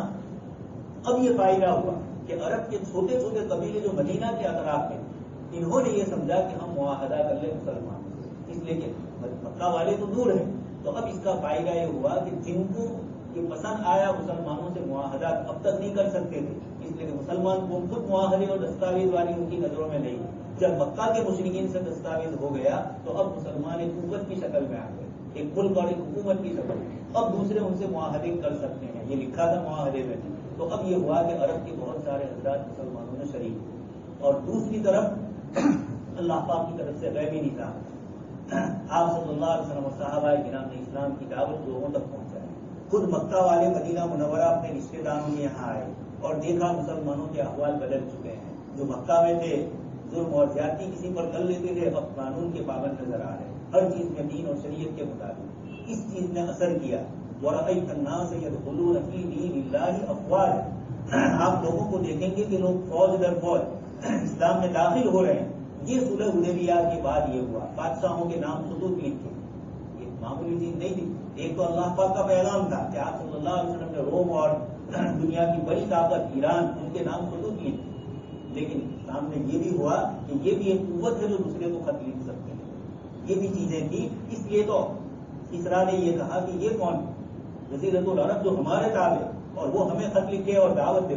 اب یہ فائدہ ہوا کہ عرب کے چھوٹے چھوٹے قبیلے جو مدینہ کے اطراف میں، انہوں نے یہ سمجھا کہ ہم معاہدہ کر لیں مسلمانوں سے، اس لیے کہ مکہ والے تو دور ہیں، تو اب اس کا فائدہ یہ ہوا کہ جن کو یہ پسند آیا مسلمانوں سے معاہدہ اب تک نہیں کر سکتے تھے، اس لیے کہ مسلمان کو خود معاہدے اور دستاویز والی ان کی نظروں میں نہیں، جب مکہ کے مشرکین سے دستاویز ہو گیا تو اب مسلمان ایک قوت کی شکل میں آ گئے، ایک ملک اور ایک حکومت کی شکل میں، اب دوسرے ان سے معاہدے کر سکتے ہیں، یہ لکھا تھا معاہدے میں۔ تو اب یہ ہوا کہ عرب کے بہت سارے حضرات مسلمانوں میں شریک ہوئے، اور دوسری طرف اللہ پاک کی طرف سے غیبی نظام، آپ صلی اللہ علیہ وسلم اور صحابہ کرام نے اسلام کی دعوت لوگوں تک پہنچائی۔ خود مکہ والے مدینہ منورہ اپنے رشتے داروں میں یہاں آئے اور دیکھا مسلمانوں کے احوال بدل چکے ہیں، جو مکہ میں تھے ظلم اور زیادتی کسی پر کر لیتے تھے، اب قانون کے پابند نظر آ رہے ہیں، ہر چیز میں دین اور شریعت کے مطابق۔ اس چیز نے اثر کیا، وَرَأَيْتَ النَّاسَ يَدْخُلُونَ فِي دِينِ اللَّهِ أَفْوَاجًا، آپ لوگوں کو دیکھیں گے کہ لوگ فوج در فوج اسلام میں داخل ہو رہے ہیں۔ یہ صلح حدیبیہ کے بعد یہ ہوا، بادشاہوں کے نام خطوط لکھے، یہ معمولی چیز نہیں تھی، ایک تو اللہ پاک کا پیغام تھا کہ آپ صلی اللہ علیہ وسلم نے روم اور دنیا کی بڑی طاقت ایران، ان کے نام خطوط لکھے، لیکن سامنے یہ بھی ہوا کہ یہ بھی ایک قوت ہے جو دوسرے کو خط لکھ سکتے ہیں، یہ بھی چیزیں تھیں. اس لیے تو اسرا نے یہ کہا کہ یہ کون جزیرۃ العرب جو ہمارے تابع اور وہ ہمیں خط لکھے اور دعوت دے.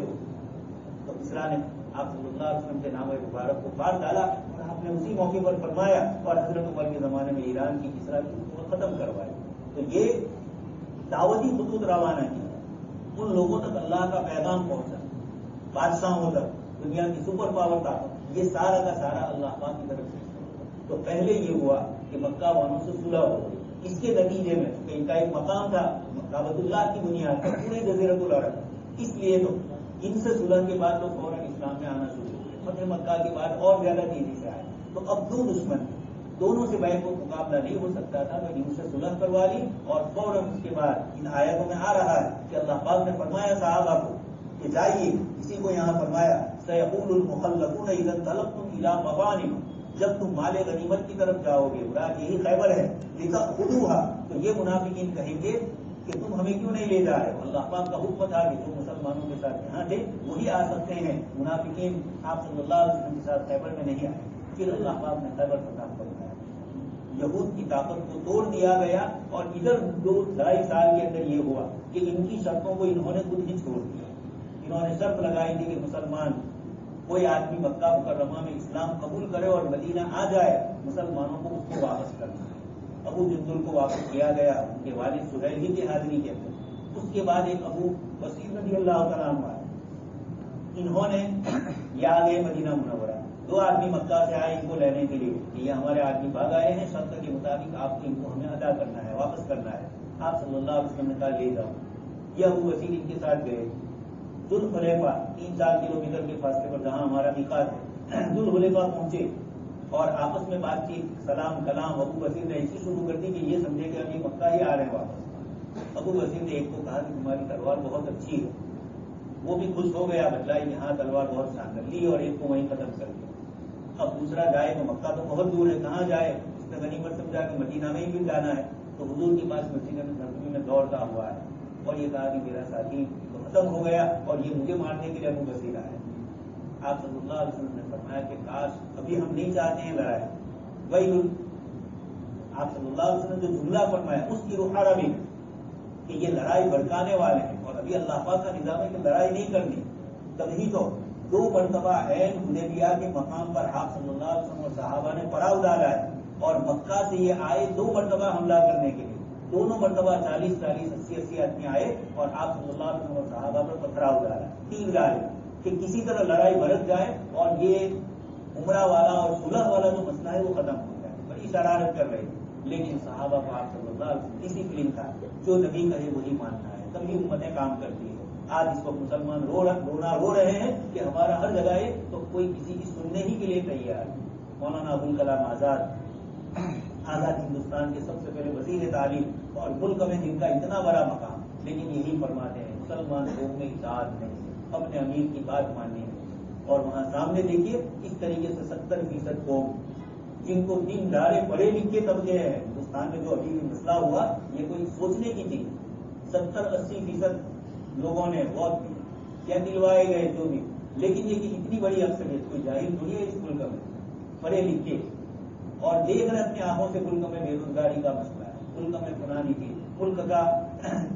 تو اسرا نے آپ صلی اللہ علیہ وسلم کے نام مبارک کو پار ڈالا اور آپ نے اسی موقع پر فرمایا اور حضرت عمر کے زمانے میں ایران کی اسرا کی حکومت ختم کروائی. تو یہ دعوتی خطوط روانہ کی ان لوگوں تک اللہ کا پیغام پہنچا, بادشاہوں تک, دنیا کی سپر پاور طاقت, یہ سارا کا سارا اللہ پاک کی طرف سے. تو پہلے یہ ہوا کہ مکہ والوں سے صلح ہو گئی. اس کے نتیجے میں ان کا ایک مقام تھا کعبۃ اللہ کی بنیاد پر پورے جزیرۃ العرب. اس لیے تو ان سے صلح کے بعد تو فوراً اسلام میں آنا شروع ہو گئے. فتح مکہ کے بعد اور زیادہ تیزی سے آئے. تو اب دو دشمن دونوں سے بیعت کو مقابلہ نہیں ہو سکتا تھا. تو ان سے صلح کروا لی اور فوراً اس کے بعد ان آیتوں میں آ رہا ہے کہ اللہ پاک نے فرمایا صحابہ کو کہ جائیے, اسی کو یہاں فرمایا سیقول المخلفون اذا انطلقتم الى مغانم, جب تم مال غنیمت کی طرف جاؤ گے, مراد یہی خیبر ہے, لتأخذوها, تو یہ منافقین کہیں گے کہ تم ہمیں کیوں نہیں لے جا رہے ہو. اللہ پاک کا حکم تھا کہ جو مسلمانوں کے ساتھ یہاں تھے وہی آ سکتے ہیں. منافقین آپ صلی اللہ علیہ وسلم کے ساتھ خیبر میں نہیں آئے. پھر اللہ پاک نے خیبر فتح فرمایا, یہود کی طاقت کو توڑ دیا گیا. اور ادھر 2-2.5 سال کے اندر یہ ہوا کہ ان کی شرطوں کو انہوں نے خود ہی چھوڑ دیا. انہوں نے شرط لگائی تھی کہ مسلمان کوئی آدمی مکہ مکرمہ میں اسلام قبول کرے اور مدینہ آ جائے, مسلمانوں کو اس کو واپس کرنا ہے. ابو جندل کو واپس کیا گیا ان کے والد سہیل کی حاضری کے اندر. اس کے بعد ایک ابو بصیر رضی اللہ تعالیٰ عنہ آئے, انہوں نے یہ آ گئے مدینہ منورہ. 2 آدمی مکہ سے آئے ان کو لینے کے لیے کہ یہ ہمارے آدمی بھاگ آئے ہیں, شرط کے مطابق آپ کو ان کو ہمیں ادا کرنا ہے, واپس کرنا ہے. آپ صلی اللہ علیہ وسلم نے کہا لے جاؤ. یہ ابو بصیر ان کے ساتھ گئے. ذوالحلیفہ 3-4 کلومیٹر کے فاصلے پر جہاں ہمارا میقات ہے, ذوالحلیفہ پہنچے اور آپس میں بات چیت, سلام کلام. ابو بصیر نے ایسی شروع کر دی کہ یہ سمجھے کہ ابھی مکہ ہی آ رہے ہیں واپس. ابو بصیر نے ایک کو کہا کہ تمہاری تلوار بہت اچھی ہے. وہ بھی خوش ہو گیا, بتلائی کہ ہاں تلوار بہت شاندار, لی اور ایک کو وہیں ختم کر دیا. اب دوسرا جائے تو مکہ تو بہت دور ہے, کہاں جائے. اس نے غنیمت سمجھا کہ مدینہ میں ہی بھی جانا ہے. تو حضور کے پاس مسجد نبوی میں دوڑتا ہوا ہے اور یہ کہا کہ میرا ساتھی تو ختم ہو گیا اور یہ مجھے مارنے کے لیے ابو بصیر آئے. آپ صلی اللہ علیہ وسلم نے فرمایا کہ کاش ابھی ہم نہیں چاہتے ہیں لڑائی. وہی آپ صلی اللہ علیہ وسلم نے جو جملہ فرمایا اس کی روحانہ بھی کہ یہ لڑائی بھڑکانے والے ہیں اور ابھی اللہ پاک کا نظام ہے کہ لڑائی نہیں کرنی. تبھی تو 2 مرتبہ عین حدیبیہ کے مقام پر آپ صلی اللہ علیہ وسلم اور صحابہ نے پڑاؤ ڈالا ہے اور مکہ سے یہ آئے 2 مرتبہ حملہ کرنے کے لیے. دونوں مرتبہ 40-40 80-80 آدمی آئے اور آپ صلی اللہ علیہ وسلم اور صحابہ پر پتھراؤ ڈالا, تیر ڈالے کہ کسی طرح لڑائی بھڑک جائے اور یہ عمرہ والا اور صلح والا جو مسئلہ ہے وہ ختم ہو جائے. بڑی شرارت کر رہی تھی لیکن صحابہ کو آپ صلی اللہ علیہ وسلم ڈسپلن تھا, جو نبی کہے وہی ماننا ہے. تبھی امتیں کام کرتی ہے. آج اس وقت مسلمان رو رہے ہیں کہ ہمارا ہر جگہ ہے تو کوئی کسی کی سننے ہی کے لیے تیار ہے. مولانا ابوالکلام آزاد ہندوستان کے سب سے پہلے وزیر تعلیم اور ملک میں جن کا اتنا بڑا مقام, لیکن یہی فرماتے ہیں مسلمان لوگ میں اطاعت نہیں, اپنے امیر کی بات ماننی ہے. اور وہاں سامنے دیکھیے اس طریقے سے 70% قوم جن کو دین دارے پڑھے لکھے طبقے ہیں ہندوستان میں جو ابھی مسئلہ ہوا یہ کوئی سوچنے کی چیز. 70-80% لوگوں نے ووٹ دی یا دلوائے گئے جو بھی, لیکن یہ کہ اتنی بڑی اکثریت کوئی جاہل تھوڑی ہے اس ملک میں, پڑھے لکھے اور دیکھ رہے اپنی آنکھوں سے ملک میں بے روزگاری کا مسئلہ ہے, ملک میں فلانی تھی, ملک کا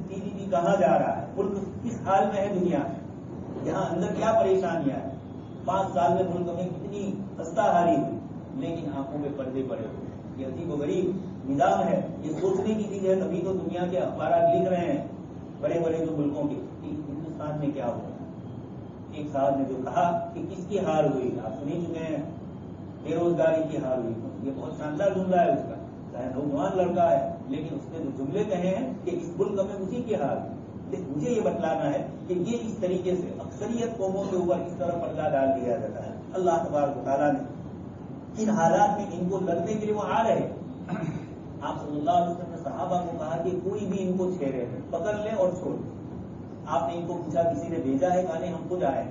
TDP کہاں جا رہا ہے, ملک کس حال میں ہے دنیا میں, یہاں اندر کیا پریشانیاں ہیں. 5 سال میں ملک میں کتنی خستہ حالی ہوئی لیکن آنکھوں میں پردے پڑے ہوئے. یہ عجیب و غریب نظام ہے, یہ سوچنے کی چیز ہے. تبھی تو دنیا کے اخبارات لکھ رہے ہیں بڑے بڑے جو ملکوں کے کہ ہندوستان میں کیا ہوا. ایک صاحب نے جو کہا کہ کس کی ہار ہوئی, آپ سن ہی چکے ہیں, بے روزگاری کی ہار ہوئی. یہ بہت شاندار جملہ ہے اس کا, چاہے نوجوان لڑکا ہے لیکن اس نے جو جملے کہے ہیں کہ اس ملک میں اسی کی ہار. مجھے یہ بتلانا ہے کہ یہ اس طریقے سے اکثریت قوموں کے اوپر اس طرح پردہ ڈال دیا جاتا ہے. اللہ تبارک و تعالیٰ نے ان حالات میں ان کو لڑنے کے لیے وہ آ رہے. آپ صلی اللہ علیہ وسلم نے صحابہ کو کہا کہ کوئی بھی ان کو چھیڑے پکڑ لے اور چھوڑ دے. آپ نے ان کو پوچھا کسی نے بھیجا ہے, کہا نہیں ہم خود آئے.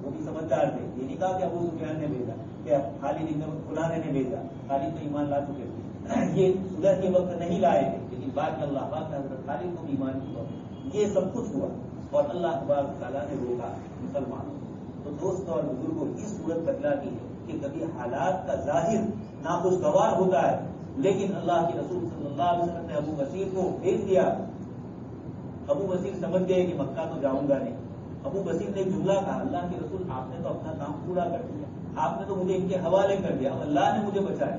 وہ بھی سمجھدار تھے, یہ نہیں کہا کہ ابو سفیان نے بھیجا کہ خالد فلانے نے بھیجا. خالد تو ایمان لا چکے تھے, یہ صلح کے وقت نہیں لائے تھے لیکن بعد میں اللہ پاک نے حضرت خالد کو بھی ایمان کی بات. یہ سب کچھ ہوا اور اللہ تبارک تعالیٰ نے روکا مسلمانوں. تو دوستوں اور بزرگوں کی صورت بتلاتی ہے کہ کبھی حالات کا ظاہر ناخوشگوار ہوتا ہے لیکن اللہ کے رسول صلی اللہ علیہ وسلم نے ابو بصیر کو بھیج دیا. ابو بصیر سمجھ گئے کہ مکہ تو جاؤں گا نہیں. ابو بصیر نے جملہ کہا, اللہ کے رسول آپ نے تو اپنا کام پورا کر دیا, آپ نے تو مجھے ان کے حوالے کر دیا, اب اللہ نے مجھے بچایا.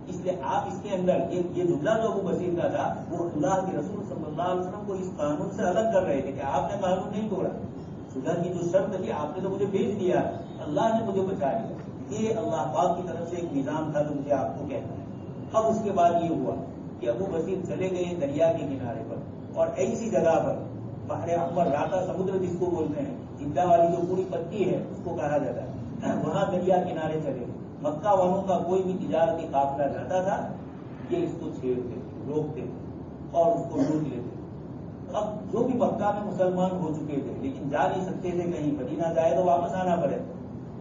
اس لیے آپ اس کے اندر یہ جملہ جو ابو بصیر کا تھا وہ اللہ کے رسول صلی اللہ علیہ وسلم کو اس قانون سے الگ کر رہے تھے کہ آپ نے قانون نہیں توڑا, صلح کی جو شرط تھی آپ نے تو مجھے بھیج دیا, اللہ نے مجھے بچا لیا. یہ اللہ پاک کی طرف سے ایک نظام تھا جو مجھے آپ کو کہنا ہے. اب اس کے بعد یہ ہوا کہ ابو بصیر چلے گئے دریا کے کنارے پر, اور ایسی جگہ پر بحر احمر, راتا سمندر جس کو بولتے ہیں, جدہ والی جو پوری پٹی ہے اس کو کہا جاتا ہے, وہاں دریا کنارے چلے. مکہ والوں کا کوئی بھی تجارتی قافلہ جاتا تھا یہ اس کو چھیڑتے, روکتے اور اس کو لوٹ لیتے. اب جو بھی مکہ میں مسلمان ہو چکے تھے لیکن جا نہیں سکتے تھے, کہیں مدینہ جائے تو واپس آنا پڑے,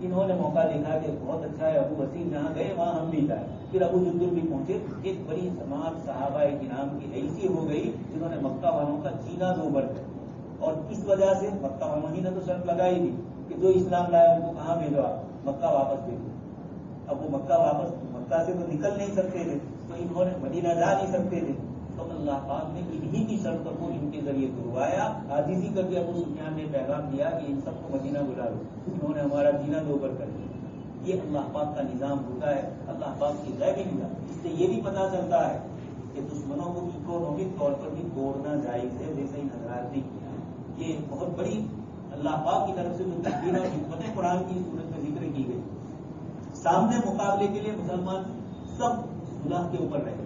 انہوں نے موقع دیکھا کہ بہت اچھا ہے, ابو بصیر جہاں گئے وہاں ہم بھی جائیں. پھر ابو جندل بھی پہنچے. ایک بڑی جماعت صحابہ کرام کی ایسی ہو گئی جنہوں نے مکہ والوں کا سینہ دوبر کر, اور اس وجہ سے مکہ والوں نے تو شرط لگائی تھی کہ جو اسلام لایا ان کو کہاں بھیجو, مکہ واپس بھیجو. اب وہ مکہ سے تو نکل نہیں سکتے تھے, تو انہوں نے مدینہ جا نہیں سکتے تھے, تو اللہ پاک نے انہی کی شرط کو ان کے ذریعے کروایا. عاجزی کر کے ابو سفیان نے پیغام دیا کہ ان سب کو مدینہ بلا لو, انہوں نے ہمارا سینہ دوبر کر دیا. یہ اللہ پاک کا نظام ہوتا ہے, اللہ پاک کی غیبی نظام. اس سے یہ بھی پتہ چلتا ہے کہ دشمنوں کو اکنامک طور پر بھی توڑنا جائز ہے, جیسے ان حضرات نے کیا. یہ بہت بڑی اللہ پاک کی طرف سے جو تدبیر اور حکمتیں قرآن کی صورت میں ذکر کی گئی. سامنے مقابلے کے لیے مسلمان سب صلح کے اوپر رہے,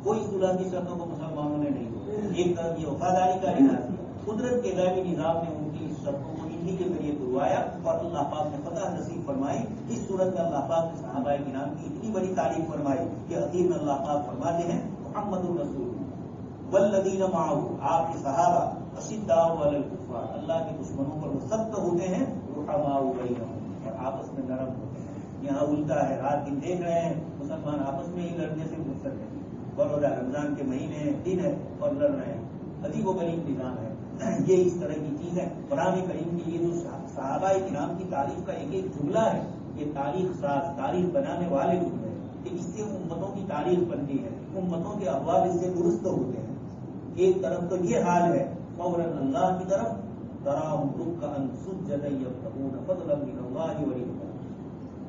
کوئی صلح کی شرطوں کو مسلمانوں نے نہیں توڑا. ایک طرف یہ وفاداری کا لحاظ کیا, قدرت کے غیبی نظام نے ان کی اس شرطوں کو انہی کے ذریعے کروایا, اور اللہ پاک نے فتح نصیب فرمائی. اس صورت میں اللہ پاک نے صحابہ کرام کی اتنی بڑی تعریف فرمائی کہ اخیر میں اللہ پاک فرماتے ہیں محمد الرسول والذین معہ, آپ کے صحابہ اشداء علی الکفار, اللہ کے دشمنوں پر وہ سخت ہوتے ہیں, رحماء بینہم, اور آپس میں نرم ہوتے ہیں. یہاں الٹا ہے, رات دن دیکھ رہے ہیں مسلمان آپس میں ہی لڑنے سے مقصد ہے. بروزہ رمضان کے مہینے ہیں, دن ہے اور لڑ رہے ہیں. عجیب و غریب نظام ہے. یہ اس طرح کی چیز ہے. قرآن کریم کی یہ جو صحابہ کرام کی تاریخ کا ایک ایک جملہ ہے, یہ تاریخ ساز, تاریخ بنانے والے جملے ہیں کہ اس سے امتوں کی تاریخ بنتی ہے, امتوں کے احوال اس سے درست ہوتے ہیں. ایک طرف تو یہ حال ہے فوراً اللہ کی طرف, تراہم رکعا سجدا یبتغون فضلا من اللہ ورضوانا.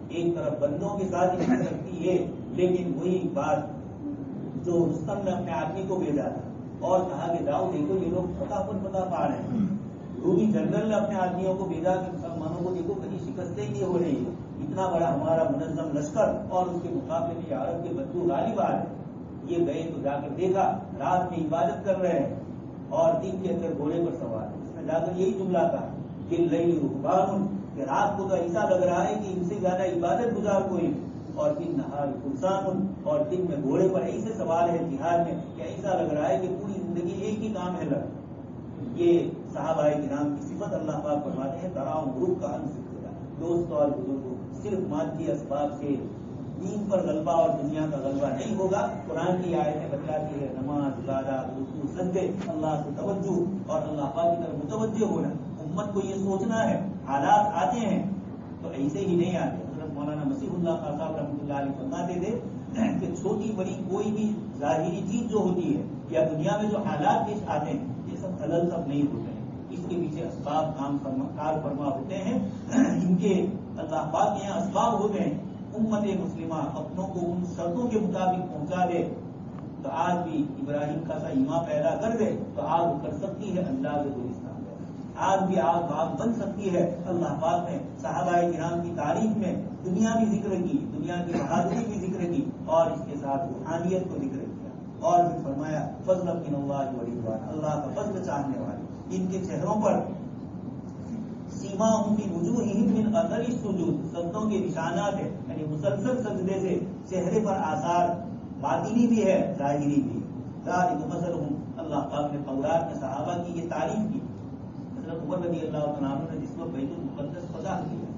ایک طرف بندوں کے ساتھ عزت رکھتی ہے, لیکن وہی بات جو رستم نے اپنے آدمی کو بھیجا تھا اور کہا کہ جاؤ دیکھو یہ لوگ فتح پا رہے ہیں. رومی جنرل نے اپنے آدمیوں کو بھیجا کہ مسلمانوں کو دیکھو کہیں شکستیں نہیں ہو رہی, اتنا بڑا ہمارا منظم لشکر اور اس کے مقابلے میں عرب کے بدو غالب آ رہے. یہ گئے تو جا کر دیکھا رات میں عبادت کر رہے ہیں اور دن کے اندر گھوڑے پر سوار ہے. اس میں جا کر یہی جملہ تھا کہ لیل رہبان, کہ رات کو تو ایسا لگ رہا ہے کہ ان سے زیادہ عبادت گزار کوئی, اور دن نہار فرسان, اور دن میں گھوڑے پر ایسے سوار ہے جہاد میں کہ ایسا لگ رہا ہے کہ پوری زندگی ایک ہی کام ہے لڑ. یہ صحابہ کرام کی صفت اللہ پاک فرماتے ہیں تراؤ گروپ کا انصر. دوست اور بزرگوں, صرف مادی اسباب سے دین پر غلبہ اور دنیا کا غلبہ نہیں ہوگا. قرآن کی آیتیں بتلاتی ہے نماز, عبادت, رکوع, سجدے, اللہ سے توجہ اور اللہ پاک کی طرف متوجہ ہونا. امت کو یہ سوچنا ہے حالات آتے ہیں تو ایسے ہی نہیں آتے. حضرت مولانا مسیح اللہ خان صاحب رحمۃ اللہ علیہ فرماتے تھے کہ چھوٹی بڑی کوئی بھی ظاہری چیز جو ہوتی ہے یا دنیا میں جو حالات پیش آتے ہیں یہ سب حلال سب نہیں ہوتے ہیں, اس کے پیچھے اسباب کار فرما ہوتے ہیں. ان کے اللہ پاک کے یہاں اسباب ہوتے ہیں. امت مسلمہ اپنوں کو ان شرطوں کے مطابق پہنچا دے تو آج بھی ابراہیم کا سا ایمان پیدا کر دے تو آگ کر سکتی ہے انداز گلستان. آج بھی آگ باغ بن سکتی ہے. اللہ پاک نے صحابہ کرام کی تاریخ میں دنیا بھی ذکر کی, دنیا کی بہادری بھی ذکر کی, اور اس کے ساتھ روحانیت کو ذکر کیا, اور پھر فرمایا فضل من اللہ ورضوان, اللہ کا فضل چاہنے والے. ان کے چہروں پر سیماہم فی وجوہہم من اثر السجود, سجدوں کے نشانات ہیں, یعنی مسلسل سجدے سے چہرے پر آثار باطنی بھی ہے ظاہری بھی. ذالک مثلہم, اللہ پاک نے تورات میں صحابہ کی یہ تعریف کی. حضرت عمر رضی اللہ تعالیٰ عنہ نے جس وقت بیت المقدس فتح کیا,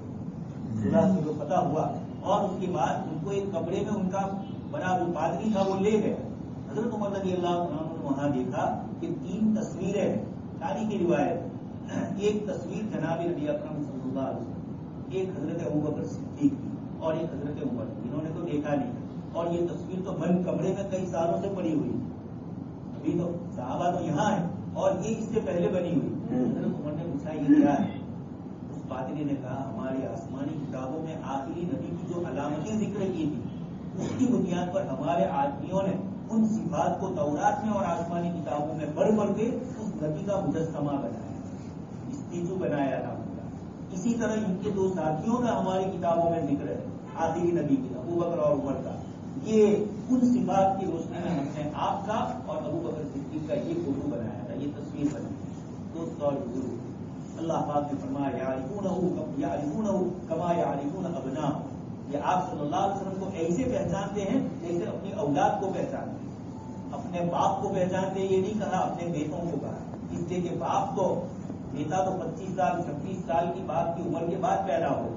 صلح سے جو فتح ہوا, اور اس کے بعد ان کو ایک کمرے میں ان کا بڑا جو پادری تھا وہ لے گئے. حضرت عمر رضی اللہ تعالیٰ عنہ نے وہاں دیکھا کہ 3 تصویریں, تاریخی روایت, ایک تصویر جناب نبی اکرم صلی اللہ علیہ وسلم, ایک حضرت ابوبکر صدیق کی اور ایک حضرت عمر, انہوں نے تو دیکھا نہیں. اور یہ تصویر تو بند کمرے میں کئی سالوں سے پڑی ہوئی، ابھی تو صحابہ تو یہاں ہیں اور یہ اس سے پہلے بنی ہوئی. حضرت عمر نے پوچھا یہ کیا ہے؟ اس پادری نے کہا ہماری آسمانی کتابوں میں آخری نبی کی جو علامتیں ذکر کی تھی اس کی بنیاد پر ہمارے آدمیوں نے ان صفات کو تورات میں اور آسمانی کتابوں میں پڑھ پڑھ کے اس نبی کا مجسمہ بنایا، اسٹیچو بنایا تھا. اسی طرح ان کے دو ساتھیوں کا ہماری کتابوں میں ذکر ہے آخری نبی کی، ابو بکر اور عمر کا. یہ ان صفات کی روشنی میں ہم نے آپ کا اور ابو بکر صدیق کا یہ فوٹو بنایا تھا، یہ تصویر بنائی. دوست اور بزرگ، اللہ پاک نے فرمایا یعرفونہ کما یعرفون ابناءہم، یہ آپ صلی اللہ علیہ وسلم کو ایسے پہچانتے ہیں جیسے اپنی اولاد کو پہچانتے ہیں. اپنے باپ کو پہچانتے، یہ نہیں کہا اپنے بیٹوں کو کہا، اس لیے کہ باپ تو بیٹا تو 25 سال 26 سال کی باپ کی عمر کے بعد پیدا ہو،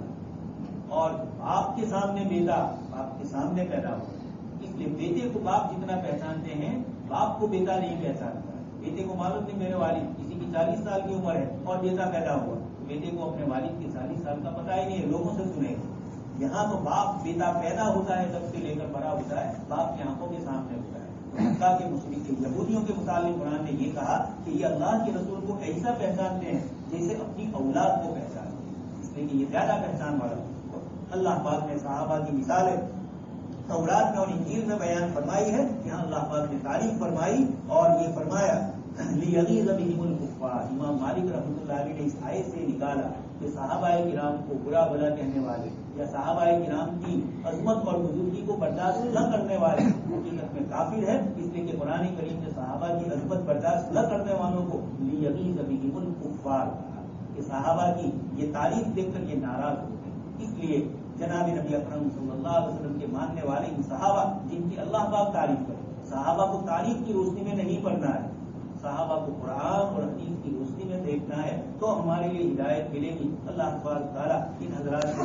اور باپ کے سامنے بیٹا باپ کے سامنے پیدا ہو. اس لیے بیٹے کو باپ جتنا پہچانتے ہیں باپ کو بیٹا نہیں پہچانتا. بیٹے کو معلوم نہیں میرے والد، کسی کی 40 سال کی عمر ہے اور بیٹا پیدا ہوا، بیٹے کو اپنے والد کے 40 سال کا پتہ ہی نہیں ہے، لوگوں سے سنے. یہاں تو باپ بیٹا پیدا ہوتا ہے تب سے لے کر بڑا ہوتا ہے، باپ کی آنکھوں کے سامنے ہوتا ہے. اللہ کے مشرک یہودیوں کے متعلق قرآن نے یہ کہا کہ یہ اللہ کے رسول کو ایسا پہچانتے ہیں جیسے اپنی اولاد کو پہچانتے ہیں، اس لیے کہ یہ زیادہ پہچان والا. اللہ پاک نے صحابہ کی مثالیں تورات میں اور انجیل میں بیان فرمائی ہے، یہاں اللہ پاک نے تعریف فرمائی اور یہ فرمایا لیغیظ بہم الکفار. امام مالک رحمۃ اللہ علیہ نے اس آیت سے نکالا کہ صحابہ کرام کو برا بھلا کہنے والے یا صحابہ کرام کی عظمت اور بزرگی کو برداشت نہ کرنے والے حقیقت میں کافر ہے، اس لیے کہ قرآن کریم نے صحابہ کی عظمت برداشت نہ کرنے والوں کو لیغیظ بہم الکفار کہا کہ صحابہ کی یہ تعریف دیکھ کر یہ ناراض ہوتے ہیں. اس لیے جناب نبی اکرم صلی اللہ علیہ وسلم کے ماننے والے ان صحابہ جن کی اللہ پاک تعریف کرے، صحابہ کو تاریخ کی روشنی میں نہیں پڑھنا ہے، صحابہ کو قرآن اور حدیث کی روشنی میں دیکھنا ہے تو ہمارے لیے ہدایت ملے گی. اللہ تعالیٰ ان حضرات کو